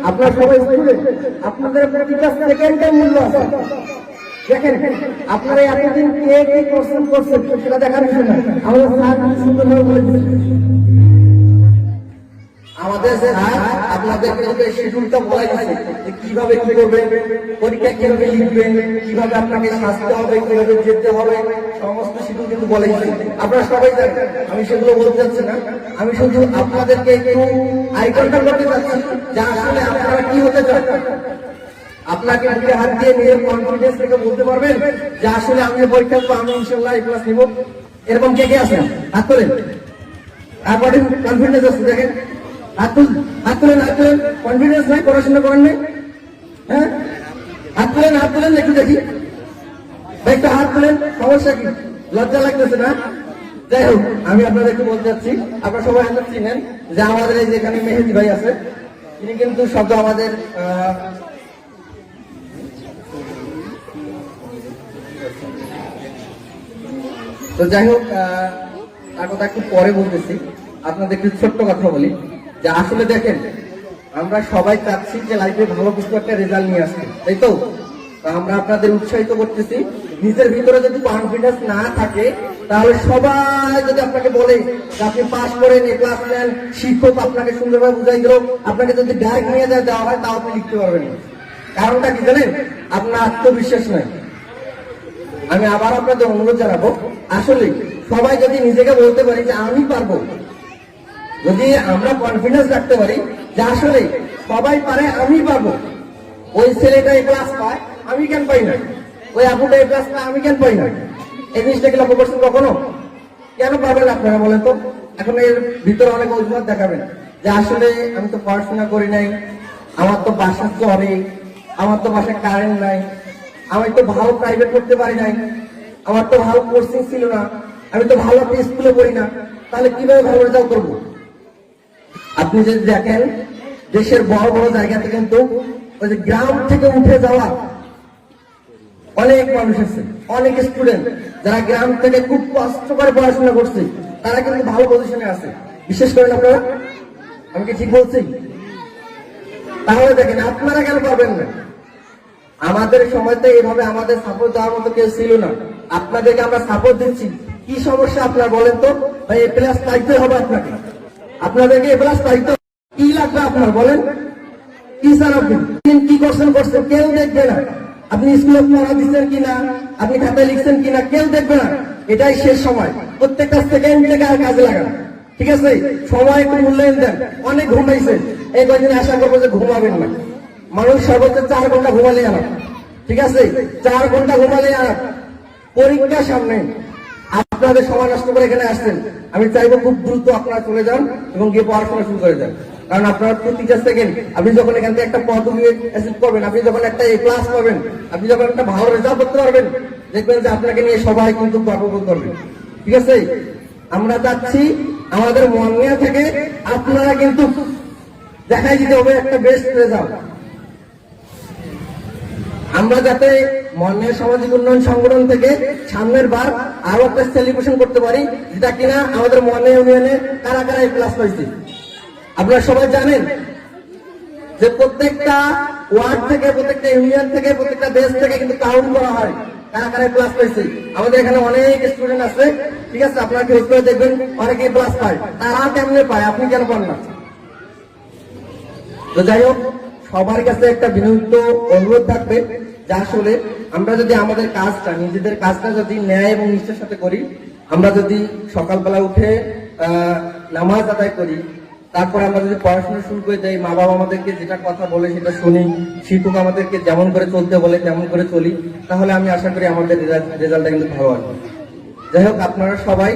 আপনারা সবাই স্টুডেন্ট, আপনাদের প্রতিটা সেকেন্ডের মূল্য আছে। দেখেন আপনারা এতদিন কে কি করছেন সেটা দেখার বিষয় না, আমাদের স্যার সুন্দরভাবে বলে দিচ্ছেন। আমাদের স্যার আপনাদেরকে শিডিউলটা বলা গেছে যে কিভাবে কি করবেন, পরীক্ষা কিভাবে লিখবেন, কিভাবে আপনাকে সাজতে হবে, কিভাবে যেতে হবে, সমস্ত শিডিউল কিন্তু বলে গেছে। আপনারা সবাই জানেন, আমি সেগুলো বলতে চাচ্ছি না। আমি শুধু আপনাদেরকে একটু আই কন্ট্যাক্ট করতে চাচ্ছি যে আসলে আপনারা কি হতে চান। আপনাকে বুকে হাত দিয়ে নিজের কনফিডেন্স থেকে বলতে পারবেন যে আসলে আমি পরীক্ষা দেবো, আমি ইনশাল্লাহ এই ক্লাস নিব। এরকম কে কে আছেন হাত তোলেন, তারপরে কনফিডেন্স আছে। দেখেন হাত তুলেন, হাত তুলেন, কনফিডেন্স নাই, পড়াশোনা করেন নাই? হ্যাঁ হাত তুলেন একটু দেখি ভাই, একটু হাত তুলেন। সমস্যা কি? লজ্জা লাগতেছে না? যাই হোক আমি আপনাদেরকে বলতে চাচ্ছি আপনারা সবাই হাত চিনেন যে আমাদের এই যেখানে মেহেদি ভাই আছে, তিনি কিন্তু শব্দ আমাদের তো যাই হোক, তার কথা একটু পরে বলতেছি। আপনাদের একটু ছোট্ট কথা বলি যে আসলে দেখেন, আমরা সবাই চাচ্ছি যে লাইফে ভালো কিছু একটা রেজাল্ট নিয়ে আসতে, তাই তো? আমরা আপনাদের উৎসাহিত করতেছি। নিজের ভিতরে যদি কনফিডেন্স না থাকে, তাহলে সবাই যদি আপনাকে বলে যে আপনি পাস করেন, এ ক্লাস নেন, শিক্ষক আপনাকে সুন্দরভাবে বুঝাই দিল, আপনাকে যদি ডাইরেক্ট নিয়ে দেওয়া হয়, তাও আপনি লিখতে পারবেন না। কারণটা কি জানেন? আপনার আত্মবিশ্বাস নাই। আমি আবার আপনাদের অনুরোধ জানাবো, আসলে সবাই যদি নিজেকে বলতে পারি যে আমি পারবো, যদি আমরা কনফিডেন্স রাখতে পারি যে আসলে সবাই পারে, আমি পারবো, ওই ছেলেটা এই ক্লাস পায়, আমি কেন পাই না? ওই আপুটা এই ক্লাস পায়, আমি কেন পাই না? এই জিনিসটা কি লক্ষ্য করছেন কখনো? কেন পারবেন আপনারা বলেন তো? এখন এর ভিতরে অনেক অজুহাত দেখাবেন যে আসলে আমি তো পড়াশোনা করি নাই, আমার তো বাসা চলে, আমার তো বাসায় কারেন্ট নাই, আমি তো ভালো প্রাইভেট করতে পারি নাই, আমার তো ভালো কোর্সিং ছিল না, আমি তো ভালো একটা স্কুলে পড়ি না, তাহলে কিভাবে ভালো রেজাল্ট করবো? আপনি যদি দেখেন, দেশের বড় বড় জায়গাতে কিন্তু ওই যে গ্রাম থেকে উঠে যাওয়া অনেক মানুষ আছে, অনেক স্টুডেন্ট যারা গ্রাম থেকে খুব কষ্ট করে পড়াশোনা করছে, তারা কিন্তু ভালো পজিশনে আছে। বিশেষ করে আপনারা, আমি কি ঠিক বলছি? তাহলে দেখেন, আপনারা কেন পারবেন না? আমাদের সময়তে এভাবে আমাদের সাপোর্ট দেওয়ার মতো কেউ ছিল না। আপনাদেরকে আমরা সাপোর্ট দিচ্ছি। কি সমস্যা আপনার বলেন তো? ভাই এ প্লাস পাইতে হবে আপনাকে, আপনাদেরকে এ প্লাস পাইতে হবে। কি লাগবে আপনার বলেন? কি স্যার আপনি কি করছেন কেউ দেখবে না। আপনি স্কুলে পড়া দিচ্ছেন কিনা, আপনি খাতায় লিখছেন কিনা, কেউ দেখবে না। এটাই শেষ সময়, প্রত্যেকটা সেকেন্ড থেকে আর কাজে লাগান, ঠিক আছে? সময় একটু মূল্যায়ন দেন। অনেক ঘুমাইছেন, এই কয়েকদিন আশা করবো যে ঘুমাবেন না। মানুষ সর্বোচ্চ 4 ঘন্টা ঘুমালে আনা, ঠিক আছে? 4 ঘন্টা ঘুমালে আনা। পরীক্ষার সামনে আপনাদের সময় নষ্ট করে এখানে আসছেন, আমি চাইবো খুব দ্রুত আপনারা চলে যান এবং গিয়ে পড়াশোনা শুরু করে যান। কারণ আপনার প্রতিটা সেকেন্ড, আপনি যখন এখান থেকে একটা পদবি অ্যাচিভ করবেন, আপনি যখন একটা এ ক্লাস পাবেন, আপনি যখন একটা ভালো রেজাল্ট করতে পারবেন, দেখবেন যে আপনাকে নিয়ে সবাই কিন্তু গর্ববোধ করবে, ঠিক আছে? আমরা চাচ্ছি আমাদের মনিয়া থেকে আপনারা কিন্তু দেখাই দিতে হবে একটা বেস্ট রেজাল্ট। আমরা যাতে মনের সামাজিক উন্নয়ন সংগঠন থেকে সামনের বার আরো একটা সেলিব্রেশন করতে পারি, যেটা কিনা আমাদের মনে ইউনিয়নে কারা কারা এই ক্লাস পাইছে। আপনারা সবাই জানেন যে প্রত্যেকটা ওয়ার্ড থেকে, প্রত্যেকটা ইউনিয়ন থেকে, প্রত্যেকটা দেশ থেকে কিন্তু কাউন্ট করা হয় কারা কারা ক্লাস পাইছে। আমাদের এখানে অনেক স্টুডেন্ট আছে, ঠিক আছে? আপনারা খোঁজ করে দেখবেন অনেকেই ক্লাস পায়। তারা কেমনে পায়, আপনি কেন পান না? তো যাই হোক, সবার কাছে একটা বিনীত অনুরোধ থাকবে যে আসলে আমরা যদি আমাদের কাজটা, নিজেদের কাজটা যদি ন্যায় এবং নিষ্ঠার সাথে করি, আমরা যদি সকালবেলা উঠে নামাজ আদায় করি, তারপর আমরা যদি পড়াশোনা শুরু করে দেই, মা বাবা আমাদেরকে যেটা কথা বলে সেটা শুনি, শিক্ষক আমাদেরকে যেমন করে চলতে বলে তেমন করে চলি, তাহলে আমি আশা করি আমাদের রেজাল্টটা কিন্তু ভালো আসবে। যাই হোক, আপনারা সবাই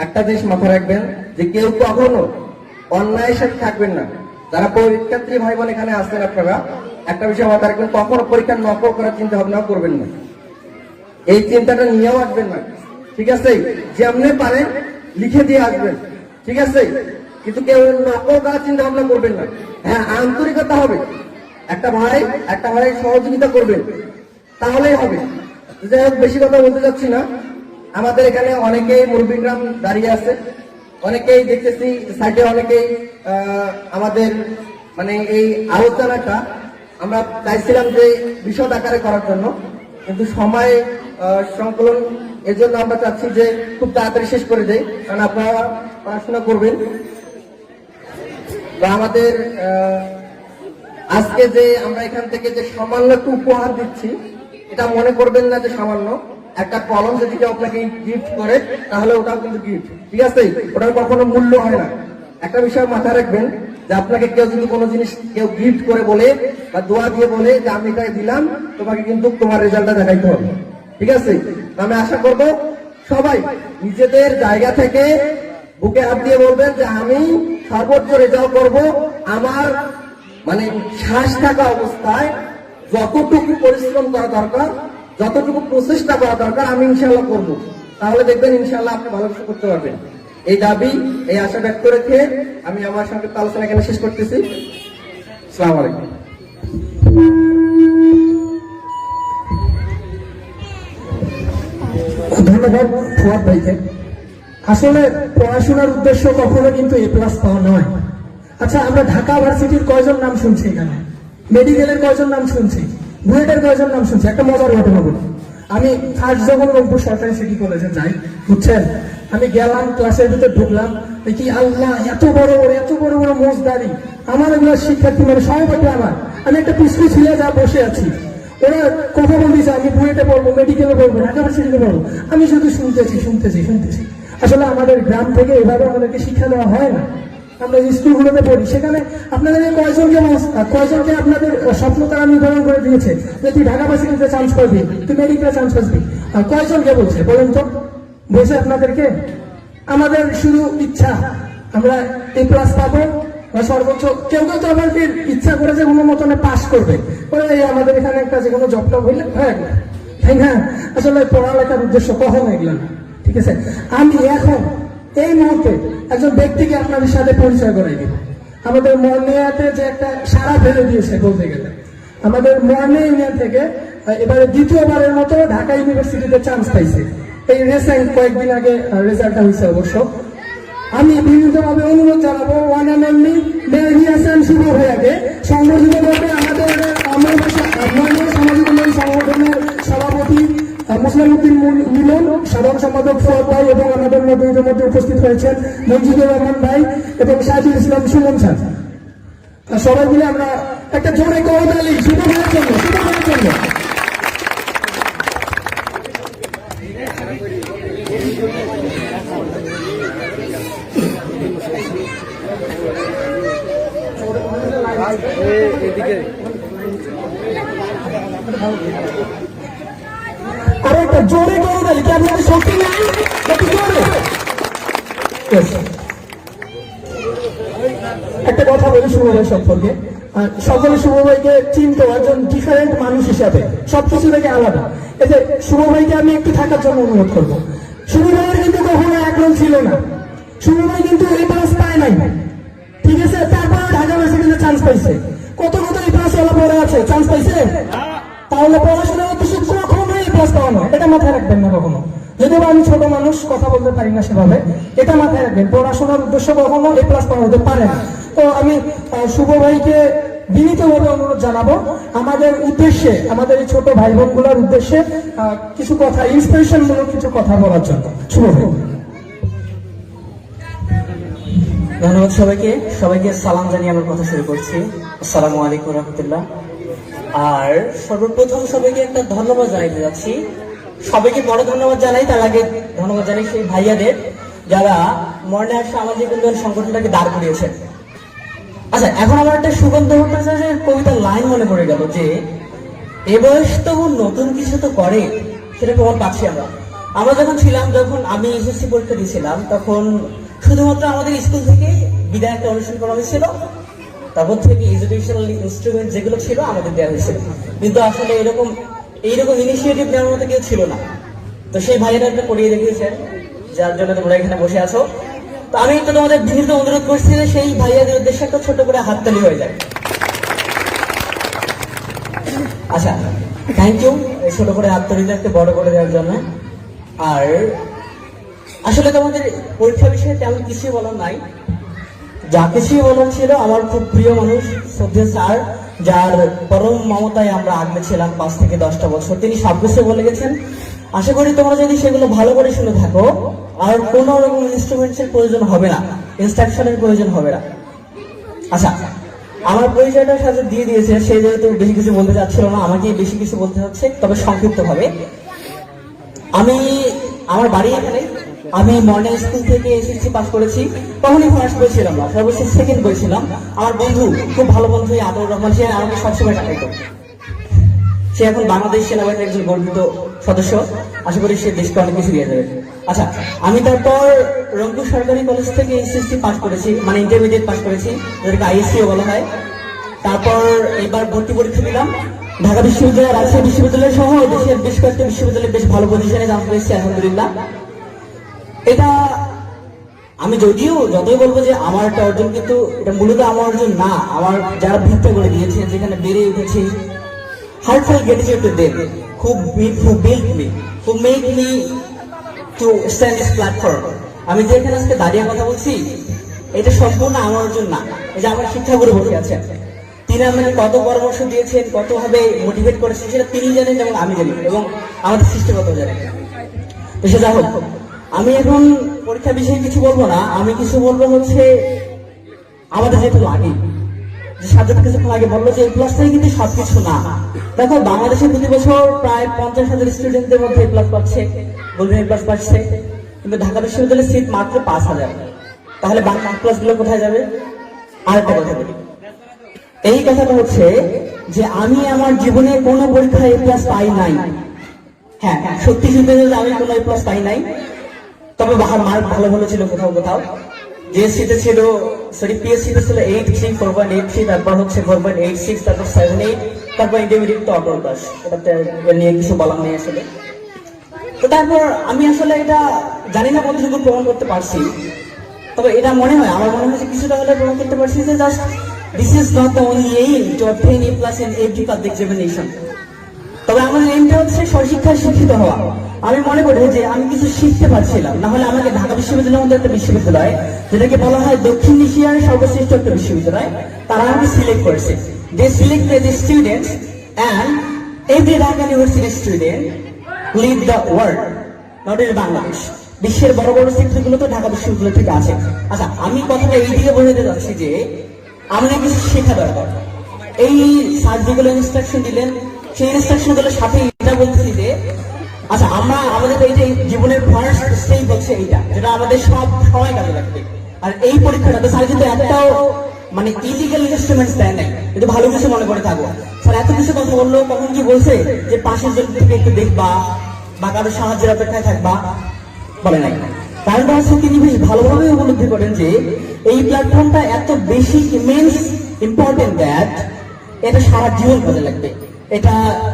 একটা জিনিস মাথায় রাখবেন যে কেউ কখনো অন্যায়ের সাথে থাকবেন না। যারা পরীক্ষার্থী ভাই বোন এখানে আসছেন, আপনারা একটা বিষয় মাথায় রাখবেন, কখনো পরীক্ষা নকল করার চিন্তা ভাবনা করবেন না। এই চিন্তাটা নিয়েও আসবেন না, ঠিক আছে? যেমনি পারেন লিখে দিয়ে আসবেন, ঠিক আছে? কিন্তু কেউ নকল করার চিন্তা ভাবনা করবেন না। হ্যাঁ, আন্তরিকতা হবে, একটা ভাই সহযোগিতা করবেন, তাহলেই হবে। যাই হোক, বেশি কথা বলতে যাচ্ছি না। আমাদের এখানে অনেকেই মুরব্বীগ্রাম দাঁড়িয়ে আছে, অনেকেই দেখতেছি সাইডে, অনেকেই আমাদের মানে এই আলোচনাটা আমরা চাইছিলাম যে বিশদ আকারে করার জন্য, কিন্তু সময় সংকলন, এর জন্য আমরা চাচ্ছি যে খুব তাড়াতাড়ি শেষ করে দেই, কারণ আপনারা পড়াশোনা করবেন। তো আমাদের আজকে যে আমরা এখান থেকে যে সামান্য একটু উপহার দিচ্ছি, এটা মনে করবেন না যে সামান্য। একটা কলম যদি কেউ আপনাকে গিফট করে, তাহলে ওটাও কিন্তু গিফট, ঠিক আছে? ওটার কখনো মূল্য হয় না। একটা বিষয় মাথায় রাখবেন যে আপনাকে কেউ যদি কোনো জিনিস কেউ গিফট করে বলে বা দোয়া দিয়ে বলে যে আমি এটাকে দিলাম, তোমাকে কিন্তু তোমার রেজাল্টটা দেখাইতে হবে, ঠিক আছে? আমি আশা করব সবাই নিজেদের জায়গা থেকে বুকে হাত দিয়ে বলবেন যে আমি সর্বোচ্চ রেজাল্ট করব। আমার মানে শ্বাস থাকা অবস্থায় যতটুকু পরিশ্রম করা দরকার, যতটুকু প্রচেষ্টা করা দরকার, আমি ইনশাআল্লাহ করবো। তাহলে দেখবেন ইনশাআল্লাহ আপনি ভালো কিছু করতে পারবেন। এই দাবি, এই আশা ব্যক্ত রেখে আমি আমার সংক্ষিপ্ত আলোচনা এখানে শেষ করতেছি। আসসালামু আলাইকুম। ধন্যবাদ ফুয়াদ ভাইকে। আসলে পড়াশোনার উদ্দেশ্য কখনো কিন্তু এ প্লাস পাওয়া নয়। আচ্ছা, আমরা ঢাকা ভার্সিটির কয়জন নাম শুনছি এখানে, মেডিকেলের কয়জন নাম শুনছি, বুয়েটের কয়জন নাম শুনছি? একটা মজার ঘটনা বলি। আমি ফার্স্ট যখন রংপুর সরকারি সিটি কলেজে যাই, বুঝছেন, আমি গেলাম, ক্লাসের ভিতরে ঢুকলাম, কি আল্লাহ, এত বড় বড় মোজদারি, আমার এগুলো শিক্ষার্থী মানে সহপাঠী আমার, আমি একটা পিছু ছিলে যা বসে আছি, ওরা কথা বলতেছে আমি বুয়েটে পড়বো, মেডিকেলে পড়বো, ঢাকা ভার্সিটিতে পড়বো, আমি শুধু শুনতেছি। আসলে আমাদের গ্রাম থেকে এভাবে আমাদেরকে শিক্ষা দেওয়া হয় না। আমরা যে স্কুলগুলোতে পড়ি সেখানে আপনাদের কয়জনকে আপনাদের স্বপ্ন তারা নির্ধারণ করে দিয়েছে যে তুই ঢাকা ভার্সিটিতে চান্স পাবি, তুই মেডিকেলে চান্স পাবি, কয়জনকে বলছে বলেন তো? বলছে আপনাদেরকে? আমাদের শুধু ইচ্ছা আমরা A+ পাবো বা সর্বোচ্চ, কেউ তো আমাদের ইচ্ছা করে যে কোনো মতনে পাস করবে, আমাদের এখানে একটা যে কোনো জব টব হইলে হ্যাঁ, তাই না? আসলে পড়ালেখার উদ্দেশ্য কখনো এগুলো না, ঠিক আছে? আমি এখন এই মুহূর্তে একজন ব্যক্তিকে আপনাদের সাথে পরিচয় করাই দিব। আমাদের মর্নিয়াতে যে একটা সারা ফেলে দিয়েছে বলতে গেলে, আমাদের মর্নিয়া ইউনিয়ন থেকে এবারে দ্বিতীয়বারের মতো ঢাকা ইউনিভার্সিটিতে চান্স পাইছে। এই রিসেন্ট কয়েকদিন আগে রেজাল্টটা হয়েছে অবশ্য। আমি বিভিন্নভাবে অনুরোধ জানাবো ওয়ান অ্যান্ড অনলি মেহেদী হাসান শুভ ভাইয়াকে সংগঠিত করতে আমাদের সামাজিক উন্নয়ন সংগঠনের সভাপতি মুসলিম উদ্দিন মিলন, সাধারণ সম্পাদক ফুয়াদ ভাই এবং আমাদের মধ্যে উপস্থিত হয়েছেন মঞ্জুদুর রহমান ভাই এবং শাহিদুল ইসলাম সুমন স্যার। সবাই মিলে আমরা একটা জোরে করতালি শুভ ভাইয়ের জন্য। আরে একটা জোরে করতালি, কি আপনাদের শক্তি নাই? একটু জোরে। একটা কথা বলি শুভ ভাই সম্পর্কে। সকলে শুভ ভাইকে চিনতো একজন ডিফারেন্ট মানুষ হিসাবে, সবকিছু থেকে আলাদা। এই যে শুভ ভাইকে আমি একটু থাকার জন্য অনুরোধ করবো। শুভ ভাইয়ের কিন্তু কখনো একরকম ছিল না। শুভ ভাই কিন্তু A+ পায় নাই, ঠিক আছে? তারপরে ঢাকা ভার্সিটিতে চান্স পাইছে। কত A+ ওলা পড়ে আছে, চান্স পাইছে? তাহলে পড়াশোনার উদ্দেশ্য কখনোই A+ পাওয়া নয়, এটা মাথায় রাখবেন না কখনো। যদিও আমি ছোট মানুষ, কথা বলতে পারি না সেভাবে, এটা মাথায় রাখবেন। পড়াশোনার উদ্দেশ্য কখনো A+ পাওয়া হতে পারে না। তো আমি শুভ ভাইকে বিনীতভাবে অনুরোধ জানাবো আমাদের উদ্দেশ্যে, আমাদের এই ছোট ভাই বোনগুলোর উদ্দেশ্যে কিছু কথা, ইন্সপিরেশনমূলক কিছু কথা বলার জন্য। শুভ ভাই। ধন্যবাদ সবাইকে সালাম জানিয়ে আমার কথা শুরু করছি। আসসালামু আলাইকুম রহমতুল্লাহ। আর সর্বপ্রথম সবাইকে একটা ধন্যবাদ জানাইতে যাচ্ছি। সবাইকে বড় ধন্যবাদ জানাই, তার আগে ধন্যবাদ জানাই সেই ভাইয়াদের যারা মর্নিয়া সামাজিক উন্নয়ন সংগঠনটাকে দাঁড় করিয়েছেন। আচ্ছা, এখন আমার একটা সুগন্ধ ভট্টাচার্যের কবিতার লাইন মনে পড়ে গেল যে এ বয়স তবু নতুন কিছু তো করে, সেটা প্রমাণ পাচ্ছি আমরা যখন আমি এসএসসি পরীক্ষা দিয়েছিলাম, তখন শুধুমাত্র আমাদের স্কুল থেকে বিদায় একটা অনুষ্ঠান করা হয়েছিল, তারপর থেকে এডুকেশনাল ইনস্ট্রুমেন্ট যেগুলো ছিল আমাদের দেওয়া হয়েছিল, কিন্তু আসলে এইরকম ইনিশিয়েটিভ নেওয়ার মতো কেউ ছিল না। তো সেই ভাইয়েরা একটা করিয়ে দেখিয়েছেন, যার জন্য তোমরা এখানে বসে আছো। তো আমি তো তোমাদের বিনীত অনুরোধ করছি যে সেই ভাইয়াদের উদ্দেশ্যে একটা ছোট করে হাততালি হয়ে যায়। আচ্ছা, থ্যাংক ইউ এই ছোট করে হাততালিটা একটু বড় করে দেওয়ার জন্য। আর আসলে তোমাদের পরীক্ষা বিষয়ে তেমন কিছুই বলার নাই, যা কিছুই বলার ছিল আমার খুব প্রিয় মানুষ শ্রদ্ধেয় স্যার, যার পরম মমতায় আমরা আগলে ছিলাম 5 থেকে 10টা বছর, তিনি সব কিছু বলে গেছেন। আশা করি তোমরা যদি সেগুলো ভালো করে শুনে থাকো আর কোনো রকম ইনস্ট্রুমেন্টসের প্রয়োজন হবে না, ইনস্ট্রাকশনের প্রয়োজন হবে না। আচ্ছা, আমার পরিচয়টার সাথে দিয়ে দিয়েছে, সে যেহেতু বেশি কিছু বলতে চাচ্ছিল না, আমাকে বেশি কিছু বলতে হচ্ছে, তবে সংক্ষিপ্ত ভাবে। আমার বাড়ি এখানে, আমি মডার্ন স্কুল থেকে এসএসসি পাস করেছি। তখনই ফার্স্ট বইছিলাম না, সর্বশেষ সেকেন্ড বইছিলাম। আমার বন্ধু, খুব ভালো বন্ধু আদর রহমান, সে আমাকে সবসময় টাকাইতো। সে এখন বাংলাদেশ সেনাবাহিনীর একজন গর্বিত সদস্য। আশা করি সে দেশকে অনেক কিছু দিয়ে দেবে। আচ্ছা, আমি তারপর রংপুর সরকারি কলেজ থেকে এসএসসি পাস করেছি, মানে ইন্টারমিডিয়েট পাস করেছি, যেটাকে আইএসসিও বলা হয়। তারপর এবার ভর্তি পরীক্ষা দিলাম ঢাকা বিশ্ববিদ্যালয়, রাজশাহী বিশ্ববিদ্যালয় সহ দেশের বেশ কয়েকটা বিশ্ববিদ্যালয়ে বেশ ভালো পজিশনে চান্স পেয়েছি আলহামদুলিল্লাহ। এটা আমি যদিও যতই বলবো যে আমার একটা অর্জন, কিন্তু এটা মূলত আমার অর্জন না, আমার যারা ভিত্তি করে দিয়েছে, যেখানে বেড়ে উঠেছি, heartfelt gratitude to them who built me, who made me to stand this platform. আমি যে এখানে আজকে দাঁড়িয়ে কথা বলছি, এটা সম্পূর্ণ আমার অর্জন না। এই যে আমার শিক্ষাগুরু বসে আছে, তিনি আমাকে কত পরামর্শ দিয়েছেন, কতভাবে মোটিভেট করেছেন, সেটা তিনি জানেন এবং আমি জানি, এবং আমাদের সৃষ্টিগত জানেন। তো সে যা হোক, আমি এখন পরীক্ষা বিষয়ে কিছু বলবো না, আমি কিছু বলবো হচ্ছে আমাদের যেহেতু লাগে, যে সাবজেক্ট কিছুক্ষণ আগে বললো যে A+ কিন্তু সবকিছু না। দেখো, বাংলাদেশে প্রতি বছর প্রায় 50,000 স্টুডেন্টদের মধ্যে A+ পাচ্ছে, গোল্ডেন A+ পাচ্ছে, কিন্তু ঢাকা বিশ্ববিদ্যালয়ের সিট মাত্র 5,000। তাহলে বাংলা A+ গুলো কোথায় যাবে? আরেকটা কথা বলি, এই কথাটা হচ্ছে যে আমি আমার জীবনে কোনো পরীক্ষায় A+ পাই নাই। হ্যাঁ, সত্যি সত্যি আমি কোনো A+ পাই নাই, তবে মার্ক ভালো ভালো ছিল কোথাও কোথাও। জিএসসিতে ছিল, সরি পিএসসিতে ছিল 8.3, 4.83, তারপর হচ্ছে 4.86, তারপর 7.8, তারপর ইন্টারমিডিয়েট তো অপর ক্লাস, এটাতে এর নিয়ে কিছু বলার নেই আসলে। তো তারপর আমি আসলে এটা জানি না কতটুকু প্রমাণ করতে পারছি, তবে এটা মনে হয়, আমার মনে হয় যে কিছুটা হলে প্রমাণ করতে পারছি যে just this is not the only aim to obtain A+ in every public examination. তবে আমাদের এইমটা হচ্ছে স্বশিক্ষায় শিক্ষিত হওয়া। আমি মনে করি যে আমি কিছু শিখতে পারছিলাম, না হলে আমাকে ঢাকা বিশ্ববিদ্যালয়ের মধ্যে একটা বিশ্ববিদ্যালয়, যেটাকে বলা হয় দক্ষিণ এশিয়ার সর্বশ্রেষ্ঠ একটা বিশ্ববিদ্যালয়, তারা আমাকে সিলেক্ট করেছে। They selected the students and every Dhaka university student lead the world, not in Bangladesh. বিশ্বের বড় বড় সেক্টরগুলো তো ঢাকা বিশ্ববিদ্যালয় থেকে আছে। আচ্ছা, আমি কথাটা এই দিকে বোঝাতে যাচ্ছি যে আমাদের কিছু শেখা দরকার। এই স্যার যেগুলো ইনস্ট্রাকশন দিলেন, সেই ইনস্ট্রাকশন গুলোর সাথে এটা বলতেছি যে আচ্ছা, আমরা আমাদের এই যে জীবনের ফার্স্ট স্টেপ হচ্ছে এইটা, যেটা আমাদের সব সময় কাজে লাগবে। আর এই পরীক্ষাটাতে স্যার কিন্তু একটাও মানে ইলিগাল ইনস্ট্রুমেন্টস দেয় নাই, কিন্তু ভালো কিছু মনে করে থাকবো। স্যার এত কিছু কথা বললো, কখন কি বলছে যে পাশের জন থেকে একটু দেখবা বা কারো সাহায্যের অপেক্ষায় থাকবা, বলে নাই। কারণটা হচ্ছে তিনি বেশ ভালোভাবে উপলব্ধি করেন যে এই প্ল্যাটফর্মটা এত বেশি ইমেন্স ইম্পর্টেন্ট দ্যাট এটা সারা জীবন কাজে লাগবে। এটা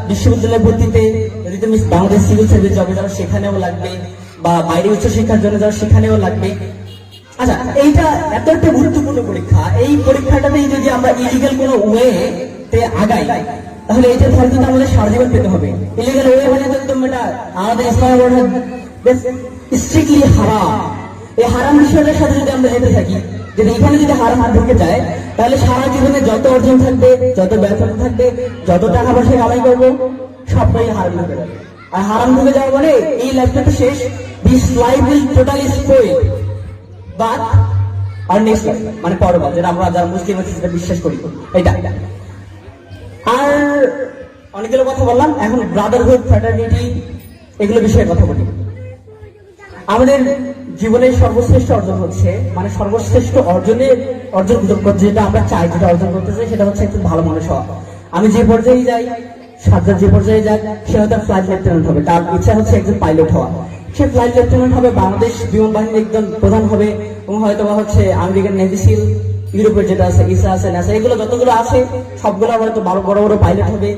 বিশ্ববিদ্যালয় ভর্তিতে, যদি তুমি বাংলাদেশ সিভিল সার্ভিস জবে যাও সেখানেও লাগবে, বা বাইরে উচ্চশিক্ষার জন্য যাও সেখানেও লাগবে। আচ্ছা, এইটা এত একটা গুরুত্বপূর্ণ পরীক্ষা, এই পরীক্ষাটাতেই যদি আমরা ইলিগাল কোনো ওয়েতে আগাই, তাহলে এইটার ফল কিন্তু আমাদের সারা জীবন পেতে হবে। ইলিগাল ওয়ে মানে একদম এটা আমাদের ইসলাম স্ট্রিক্টলি হারাম। এই হারাম বিষয়টার সাথে যদি আমরা যেতে থাকি, যদি এখানে যদি হারাম ঢুকে যায়, তাহলে সারা জীবনে যত অর্জন থাকবে, যত ব্যর্থতা থাকবে, যত টাকা পয়সা কামাই করবো, সবটাই হারাম ঢুকে যাবে। আর হারাম ঢুকে যাওয়া মানে এই লাইফটা তো শেষ, this life will totally spoil, but আর নেক্সট লাইফ মানে পরকাল, যেটা আমরা যারা মুসলিম আছি সেটা বিশ্বাস করি, এটা। আর অনেকগুলো কথা বললাম, এখন ব্রাদারহুড, ফ্র্যাটার্নিটি, এগুলো বিষয়ে কথা বলি। আমাদের জীবনের সর্বশ্রেষ্ঠ অর্জন হচ্ছে, মানে সর্বশ্রেষ্ঠ অর্জন যেটা আমরা চাই, যেটা অর্জন করতে চাই, সেটা হচ্ছে একজন ভালো মানুষ হওয়া। আমি যে পর্যায়ে যাই, সাজ্জাদ যে পর্যায়ে যাক, সে হয়তো ফ্লাইট লেফটেন্যান্ট হবে, তার ইচ্ছা হচ্ছে একজন পাইলট হওয়া। সে ফ্লাইট লেফটেন্যান্ট হবে, বাংলাদেশ বিমান বাহিনীর একজন প্রধান হবে, এবং হয়তো বা হচ্ছে আমেরিকান নেভি সিল, ইউরোপের যেটা আছে ইসা আছে, নাসা, এগুলো যতগুলো আছে সবগুলো হয়তো বড় বড় পাইলট হবে,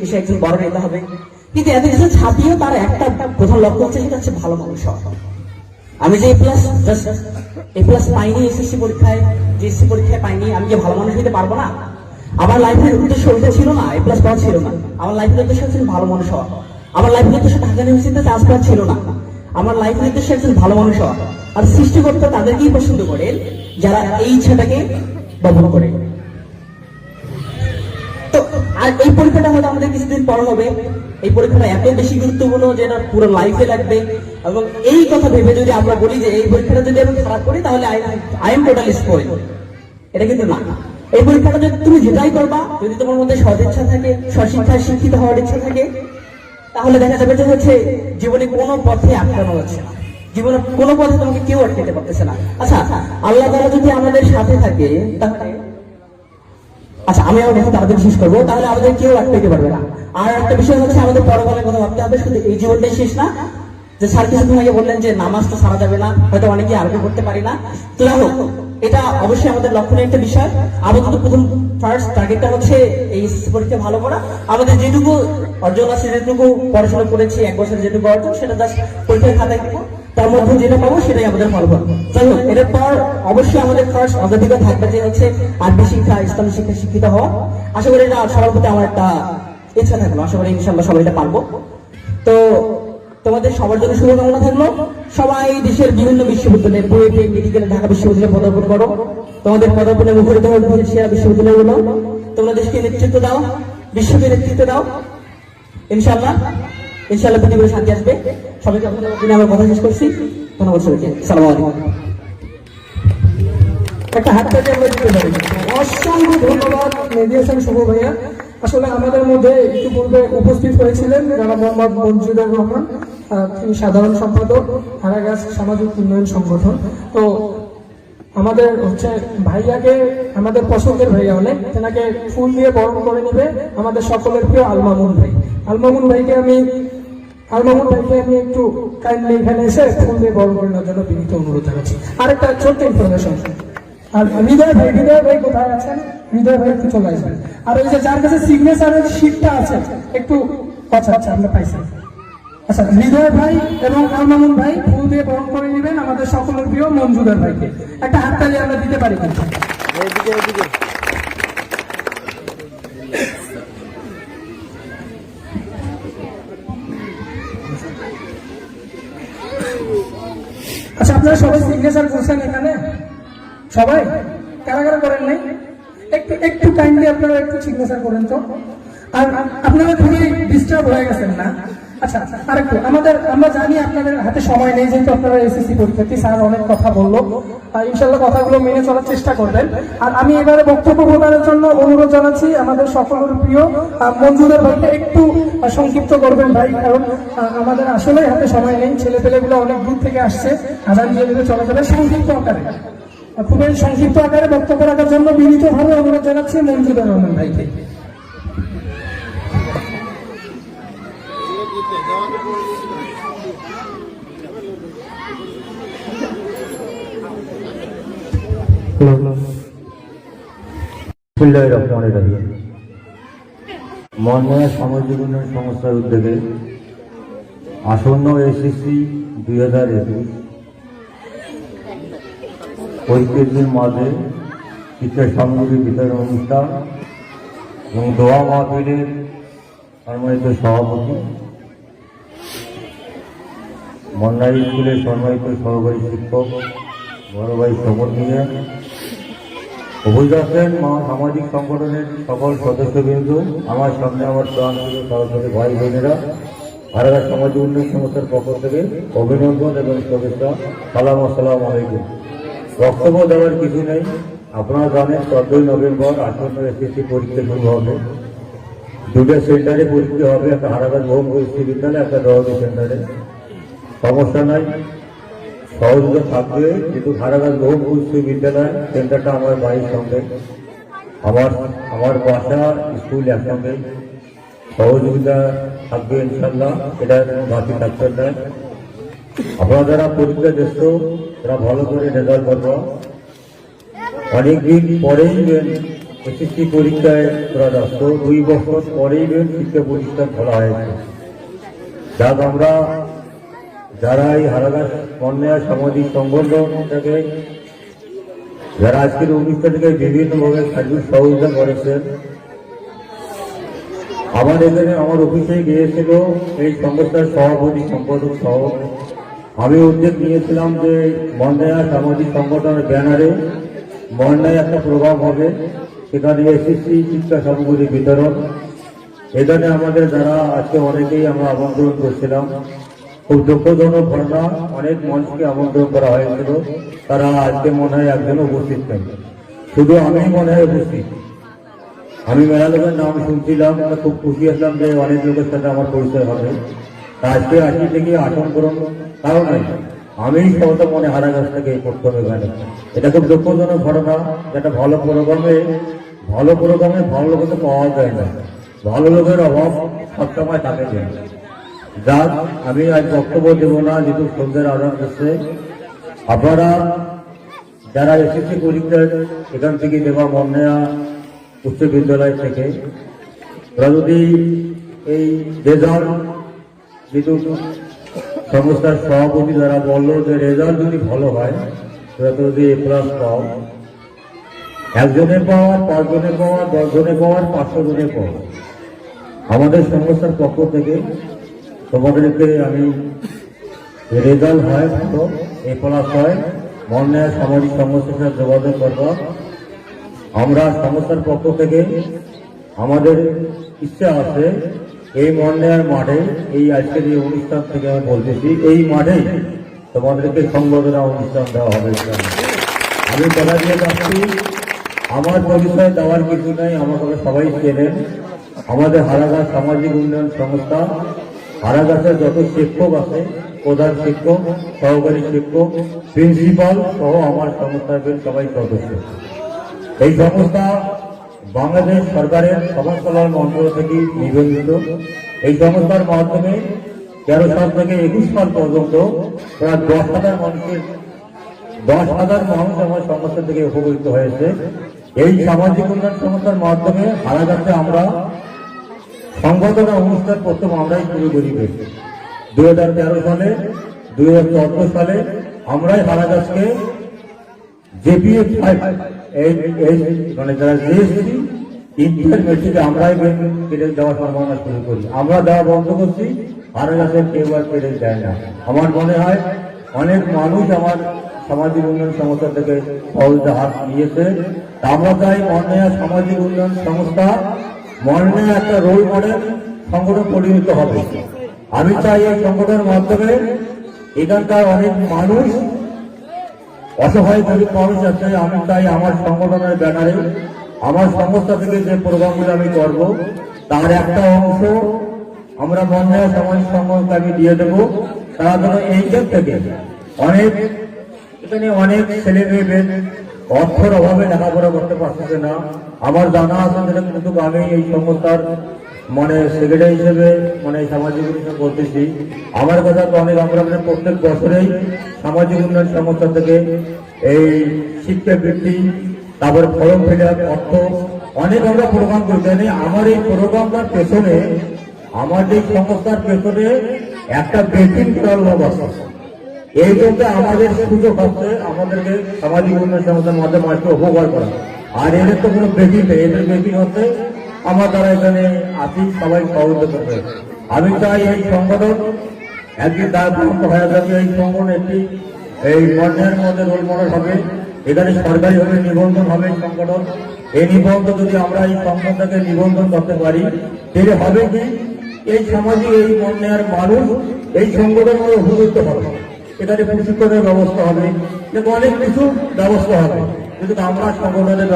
এসে একজন বড় নেতা হবে। কিন্তু এত কিছু ছাপিয়েও তার একটা প্রধান লক্ষ্য হচ্ছে, সেটা হচ্ছে ভালো মানুষ হওয়া। আমি যে A+ পাইনি এসএসসি পরীক্ষায়, জিএসসি পরীক্ষায় পাইনি, আমি যে ভালো মানুষ হতে পারবো না? আমার লাইফের উদ্দেশ্য ওইটা ছিল না, A+ পাওয়া ছিল না। আমার লাইফের উদ্দেশ্য হচ্ছে ভালো মানুষ হওয়া। আমার লাইফের উদ্দেশ্য ঢাকা ইউনিভার্সিটিতে চান্স পাওয়া ছিল না। আমার লাইফের উদ্দেশ্য একজন ভালো মানুষ হওয়া। আর সৃষ্টিকর্তা তাদেরকেই পছন্দ করেন যারা এই ইচ্ছাটাকে বহন করে। তো আর এই পরীক্ষাটা হয়তো আমাদের কিছুদিন পর হবে। এই পরীক্ষাটা এত বেশি গুরুত্বপূর্ণ যে এটা পুরো লাইফে লাগবে, এবং এই কথা ভেবে যদি আমরা বলি যে এই পরীক্ষাটা যদি আমি খারাপ করি তাহলে আই এম টোটালি স্পয়েল, এটা কিন্তু না। এই পরীক্ষাটা যদি তুমি যেটাই করবা, যদি তোমার মধ্যে সদিচ্ছা থাকে, স্বশিক্ষায় শিক্ষিত হওয়ার ইচ্ছা থাকে, তাহলে দেখা যাবে যে হচ্ছে জীবনে কোনো পথে আটকানো হচ্ছে না, জীবনে কোনো পথে তোমাকে কেউ আটকাতে পারতেছে না। আচ্ছা, আল্লাহ তাআলা যদি আমাদের সাথে থাকে, তাহলে আচ্ছা আমি আমার কথা তাড়াতাড়ি শেষ করবো, তাহলে আমাদের কেউ আটকাতে পারবে না। আর একটা বিষয় হচ্ছে আমাদের পরকালের কথা ভাবতে হবে, শুধু এই জীবনটাই শেষ না। যে স্যার কিছুক্ষণ আগে বললেন যে নামাজ তো সারা যাবে না, হয়তো অনেকে আরোগ্য করতে পারি না, তো হোক, এটা অবশ্যই আমাদের লক্ষণীয় একটা বিষয়। আপাতত প্রথম ফার্স্ট টার্গেটটা হচ্ছে এই পরীক্ষা ভালো করা। আমাদের যেটুকু অর্জন আছে, যেটুকু পড়াশোনা করেছি, 1 বছর যেটুকু অর্জন, সেটা জাস্ট পরীক্ষার খাতায় দেবো। তার মধ্যে যেটা পাবো সেটাই আমাদের ফলাফল। যাই হোক, এর পর অবশ্যই আমাদের ফার্স্ট অগ্রাধিকার থাকবে যে হচ্ছে আরবি শিক্ষা, ইসলামী শিক্ষা শিক্ষিত হওয়া। আশা করি এটা সবার প্রতি আমার একটা ইচ্ছা থাকলো, আশা করি ইনশাল্লাহ সবাই এটা পারবো। তো তোমাদের সবার জন্য শুভকামনা থাকলো। সবাই দেশের বিভিন্ন বিশ্ববিদ্যালয়ে, বুয়েটে, মেডিকেলে, ঢাকা বিশ্ববিদ্যালয়ে পদার্পণ করো। তোমাদের পদার্পণে মুখরিত হবে দেশের সেরা বিশ্ববিদ্যালয়গুলো। তোমরা দেশকে নেতৃত্ব দাও, বিশ্বকে নেতৃত্ব দাও। ইনশাল্লাহ ইনশাল্লাহ পৃথিবীর শান্তি আসবে। সবাইকে ধন্যবাদ দিনে আমার কথা শেষ করছি। ধন্যবাদ সবাইকে। আসসালামু আলাইকুম। একটা হাত থেকে আমরা দিতে পারি। অসংখ্য ধন্যবাদ মেহেদী হাসান শুভ ভাইয়া। আসলে আমাদের মধ্যে ইতিপূর্বে উপস্থিত হয়েছিলেন জনাব মোহাম্মদ মনজুরুর রহমান, তিনি সাধারণ সম্পাদক হারাগাছ সামাজিক উন্নয়ন সংগঠন। তো আমাদের হচ্ছে ভাইয়াকে, আমাদের পছন্দের ভাইয়া অনেক, তেনাকে ফুল দিয়ে বরণ করে নেবে আমাদের সকলের প্রিয় আলমামুন ভাই। আলমামুন ভাইকে আমি একটু কাইন্ডলি এখানে এসে ফুল দিয়ে বরণ করে নেওয়ার জন্য বিনীত অনুরোধ জানাচ্ছি। আরেকটা ছোট্ট ইনফরমেশন, আর হৃদয় ভাই কোথায় আছেন? হৃদয় ভাই একটু চলে আসবেন। আর ওই যে যার কাছে সিগনেচারের শিটটা আছে একটু, আচ্ছা আমরা পাইছি। আচ্ছা, হৃদয় ভাই এবং আলমামুন ভাই ফুল দিয়ে বরণ করে নেবেন আমাদের সকলের প্রিয় মনজুদার ভাইকে। একটা হাততালি আমরা দিতে পারি কিন্তু। আচ্ছা, আপনারা সবাই সিগনেচার করছেন এখানে? সবাই কারা করেন নাই? একটু কাইন্ডলি আপনারা একটু সিগনেচার করেন তো। আর আপনারা খুবই ডিস্টার্ব হয়ে গেছেন না? আচ্ছা, আরেকটু আমরা জানি আপনাদের হাতে সময় নেই, যেহেতু আপনারা এসএসসি পরীক্ষার্থী। স্যার অনেক কথা বললো, ইনশাল্লাহ কথাগুলো মেনে চলার চেষ্টা করবেন। আর আমি এবারে বক্তব্য প্রদানের জন্য অনুরোধ জানাচ্ছি আমাদের সকলের প্রিয় মনজুরুর ভাইকে একটু সংক্ষিপ্ত করবেন ভাই, কারণ আমাদের আসলে হাতে সময় নেই। ছেলেপেলেগুলো অনেক দূর থেকে আসছে, আজান দিয়ে দিতে চলে যাবে। খুবই সংক্ষিপ্ত আকারে বক্তব্য রাখার জন্য বিনীতভাবে অনুরোধ জানাচ্ছি মনজুরুর রহমান ভাইকে। মন্ডয়া সামাজিক উন্নয়ন সংস্থার উদ্যোগে আসন্ন এসএসসি 2021 পরীক্ষার্থীর মাঝে শিক্ষা সামগ্রী বিতরণ অনুষ্ঠান এবং দোয়া মাহফিলের সম্মানিত সভাপতি, মন্ডা স্কুলের সম্মানিত সহকারী শিক্ষক বড় ভাই শপথ নিয়ে অভিযান সামাজিক সংগঠনের সকল সদস্যবৃন্দ, আমার সামনে আমার প্রাণপ্রিয় সরকারি ভাই বোনেরা, হারাগাছ সামাজিক উন্নয়ন সংস্থার পক্ষ থেকে অভিনন্দন এবং শুভেচ্ছা। সালাম, আসসালামু আলাইকুম। বক্তব্য দেওয়ার কিছু নেই। আপনারা জানেন 14 নভেম্বর আসন্ন এসএসসি পরীক্ষা শুরু হবে। দুটো সেন্টারে পরীক্ষা হবে, একটা হারাগাছ বহুমুখী বিশ্ববিদ্যালয়, একটা দরদি সেন্টারে। সমস্যা নাই, সহযোগিতা থাকবে, কিন্তু হারাগাছ বহুমুখী বিশ্ববিদ্যালয় সেন্টারটা আমার বাড়ির সঙ্গে, আমার বাসা স্কুল একসঙ্গে, সহযোগিতা থাকবে ইনশাল্লাহ, এটা বাকি থাকতে দেয়। আপনারা যারা পরীক্ষা দিচ্ছ তারা ভালো করে রেজাল্ট করবো। অনেকদিন পরেই এসএসসি পরীক্ষায় তোরা যাচ্ছ, 2 বছর পরেই শিক্ষা প্রতিষ্ঠান খোলা হয়েছে। যাক, আমরা যারা এই হারাগাছ মন্ডয়া সামাজিক সংগঠন থেকে যারা আজকের অনুষ্ঠানকে বিভিন্নভাবে সার্বিক সহযোগিতা করেছেন, আমার এখানে আমার অফিসে গিয়েছিল এই সংস্থার সভাপতি সম্পাদক সহ। আমি উদ্যোগ নিয়েছিলাম যে মন্ডয়া সামাজিক সংগঠনের ব্যানারে মন্ডায় একটা প্রোগ্রাম হবে, সেখানে এসএসসি শিক্ষা সামগ্রী বিতরণ। এখানে আমাদের যারা আজকে অনেকেই আমরা আমন্ত্রণ করছিলাম, খুব দুঃখজনক ঘটনা, অনেক মানুষকে আমন্ত্রণ করা হয়েছিল, তারা আজকে মনে হয় একজনও উপস্থিত নেই, শুধু আমি মনে হয় উপস্থিত। আমি মেলা লোকের নাম শুনছিলাম, খুব খুশি আসলাম যে অনেক লোকের সাথে আমার পরিচয় হবে। আজকে আসি থেকে আসন করুন, কারণ আমি সহজে মনে হারাগাছ থেকে করতে হবে এখানে। এটা খুব দুঃখজনক ঘটনা। যেটা ভালো প্রোগ্রামে ভালো লোক তো পাওয়া যায় না, ভালো লোকের অভাব সবসময় থাকে যায়। যাক, আমি আজ বক্তব্য দেব না, যেহেতু সন্ধ্যের আদান করছে। আপনারা যারা এসএসসি পরীক্ষা এখান থেকে দেওয়া মন্ডয়া উচ্চ বিদ্যালয় থেকে, ওরা যদি এই রেজাল্ট যেহেতু সংস্থার সভাপতি যারা বললো যে রেজাল্ট যদি ভালো হয় তোরা তো যদি A+ পাও, 1 জনের পাওয়ার, 5 জনের পাওয়ার, 10 জনের পাওয়ার, 500 জনের পাওয়ার, আমাদের সংস্থার পক্ষ থেকে তোমাদেরকে আমি রেজাল্ট হয় ভালো, A+ হয়, মন্ডয়া সামাজিক সংস্থার সাথে যোগাযোগ করবা। আমরা সংস্থার পক্ষ থেকে আমাদের ইচ্ছা আছে এই মন্ডয়ার মাঠে, এই আজকের এই অনুষ্ঠান থেকে আমি বলতেছি, এই মাঠেই তোমাদেরকে সংবর্ধনা অনুষ্ঠান দেওয়া হবে। আমি কথা দিয়ে যাচ্ছি, আমার পরিচয় দেওয়ার কিছু নেই, আমাকে সবাই চেনেন। আমাদের হারাগাছ সামাজিক উন্নয়ন সংস্থা, হারাগাছের যত শিক্ষক আছে, প্রধান শিক্ষক, সহকারী শিক্ষক, প্রিন্সিপাল সহ আমার সংস্থার সবাই সদস্য। এই সংস্থা বাংলাদেশ সরকারের সমাজ কল্যাণ মন্ত্রক থেকে নিবন্ধিত। এই সংস্থার মাধ্যমে 13 সাল থেকে 21 সাল পর্যন্ত প্রায় 10,000 মানুষ আমার সংস্থা থেকে উপকৃত হয়েছে। এই সামাজিক উন্নয়ন সংস্থার মাধ্যমে হারাগাছে আমরা সংবর্ধনা অনুষ্ঠান প্রথম আমরাই শুরু করি। 2013 সালে, 2014 সালে আমরাই হারাগাছকে JPF 5 মানে যারা জিএসটি ইন্টারমিডিয়েট আমরাই ক্রেডিট দেওয়ার সম্ভাবনা শুরু করি। আমরা দেওয়া বন্ধ করছি, হারাগাছের কেউ আর ক্রেডিট দেয় না। আমার মনে হয় অনেক মানুষ আমার সামাজিক উন্নয়ন সংস্থা থেকে সহযোগিতা হাত নিয়েছে। আমরা চাই মন্ডয়া সামাজিক উন্নয়ন সংস্থা মন্ডয়া একটা রোল মডেল সংগঠন পরিণত হবে। আমি চাই এই সংগঠনের মাধ্যমে এখানকার অনেক মানুষ, অসহায় গরিব মানুষ আছে, আমি চাই আমার সংগঠনের ব্যানারে আমার সংস্থা থেকে যে প্রোগ্রামগুলো আমি করব তার একটা অংশ আমরা মন্ডয়া সামাজিক সংগঠনকে আমি দিয়ে দেবো। তারা যেন এইখান থেকে এখানে অনেক ছেলে মেয়ে অর্থের অভাবে লেখাপড়া করতে পারতেছে না। আমার জানা আছে যেটা, কিন্তু আমি এই সংস্থার মানে সেক্রেটারি হিসেবে মানে সামাজিক উন্নয়ন করতেছি। আমার কথা তো অনেক, আমরা প্রত্যেক বছরেই সামাজিক উন্নয়ন সংস্থা থেকে এই শিক্ষা বৃত্তি, তারপরে ফর্ম ফিল আপ, অর্থ অনেক আমরা প্রোগ্রাম করতে জানি। আমার এই প্রোগ্রামটার পেছনে, আমার এই সংস্থার পেছনে একটা বেটিং করার লোক আছে। এই জন্য আমাদের সুযোগ হচ্ছে আমাদেরকে সামাজিক উন্নয়ন সংস্থার মাধ্যমে মানুষকে উপকার করা। আর এদের তো কোনো বেটিং নেই, এদের বেটিং হচ্ছে আমার দ্বারা এখানে আসি, সবাই সহযোগিতা করবে। আমি চাই এই সংগঠন একদিন দায়বদ্ধ হয়ে যাবে। এই সংগঠন একটি এই মন্ডয়ার মধ্যে রোল মডেল হবে। এখানে সরকারিভাবে নিবন্ধন হবে এই সংগঠন। এই নিবন্ধন যদি আমরা এই সংগঠনটাকে নিবন্ধন করতে পারি, তাহলে হবে কি এই সামাজিক এই মন্ডয়ার মানুষ এই সংগঠন উপযুক্ত হবে। এখানে প্রশিক্ষণের ব্যবস্থা হবে, অনেক কিছু ব্যবস্থা হবে। কিন্তু আমরা সংগঠনের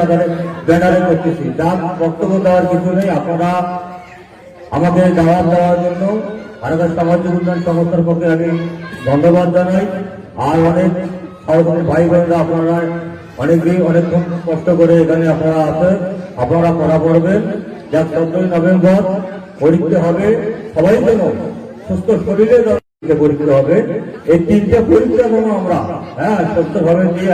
ব্যানারে করতেছি, যার বক্তব্য দেওয়ার কিছু নেই। আপনারা আমাকে দাওয়াত দেওয়ার জন্য হারাগাছ সামাজিক উন্নয়ন সংস্থার পক্ষে আমি ধন্যবাদ জানাই। আর অনেক সহযোগী ভাই বোনেরা, আপনারা অনেকক্ষণ কষ্ট করে এখানে আপনারা আসেন, আপনারা পড়া পড়বেন। যার 14 নভেম্বর পরীক্ষা হবে, সবাই যেন সুস্থ শরীরে পরীক্ষা হবে। এই 3টে পরীক্ষা যেন আমরা সুস্থভাবে দিয়ে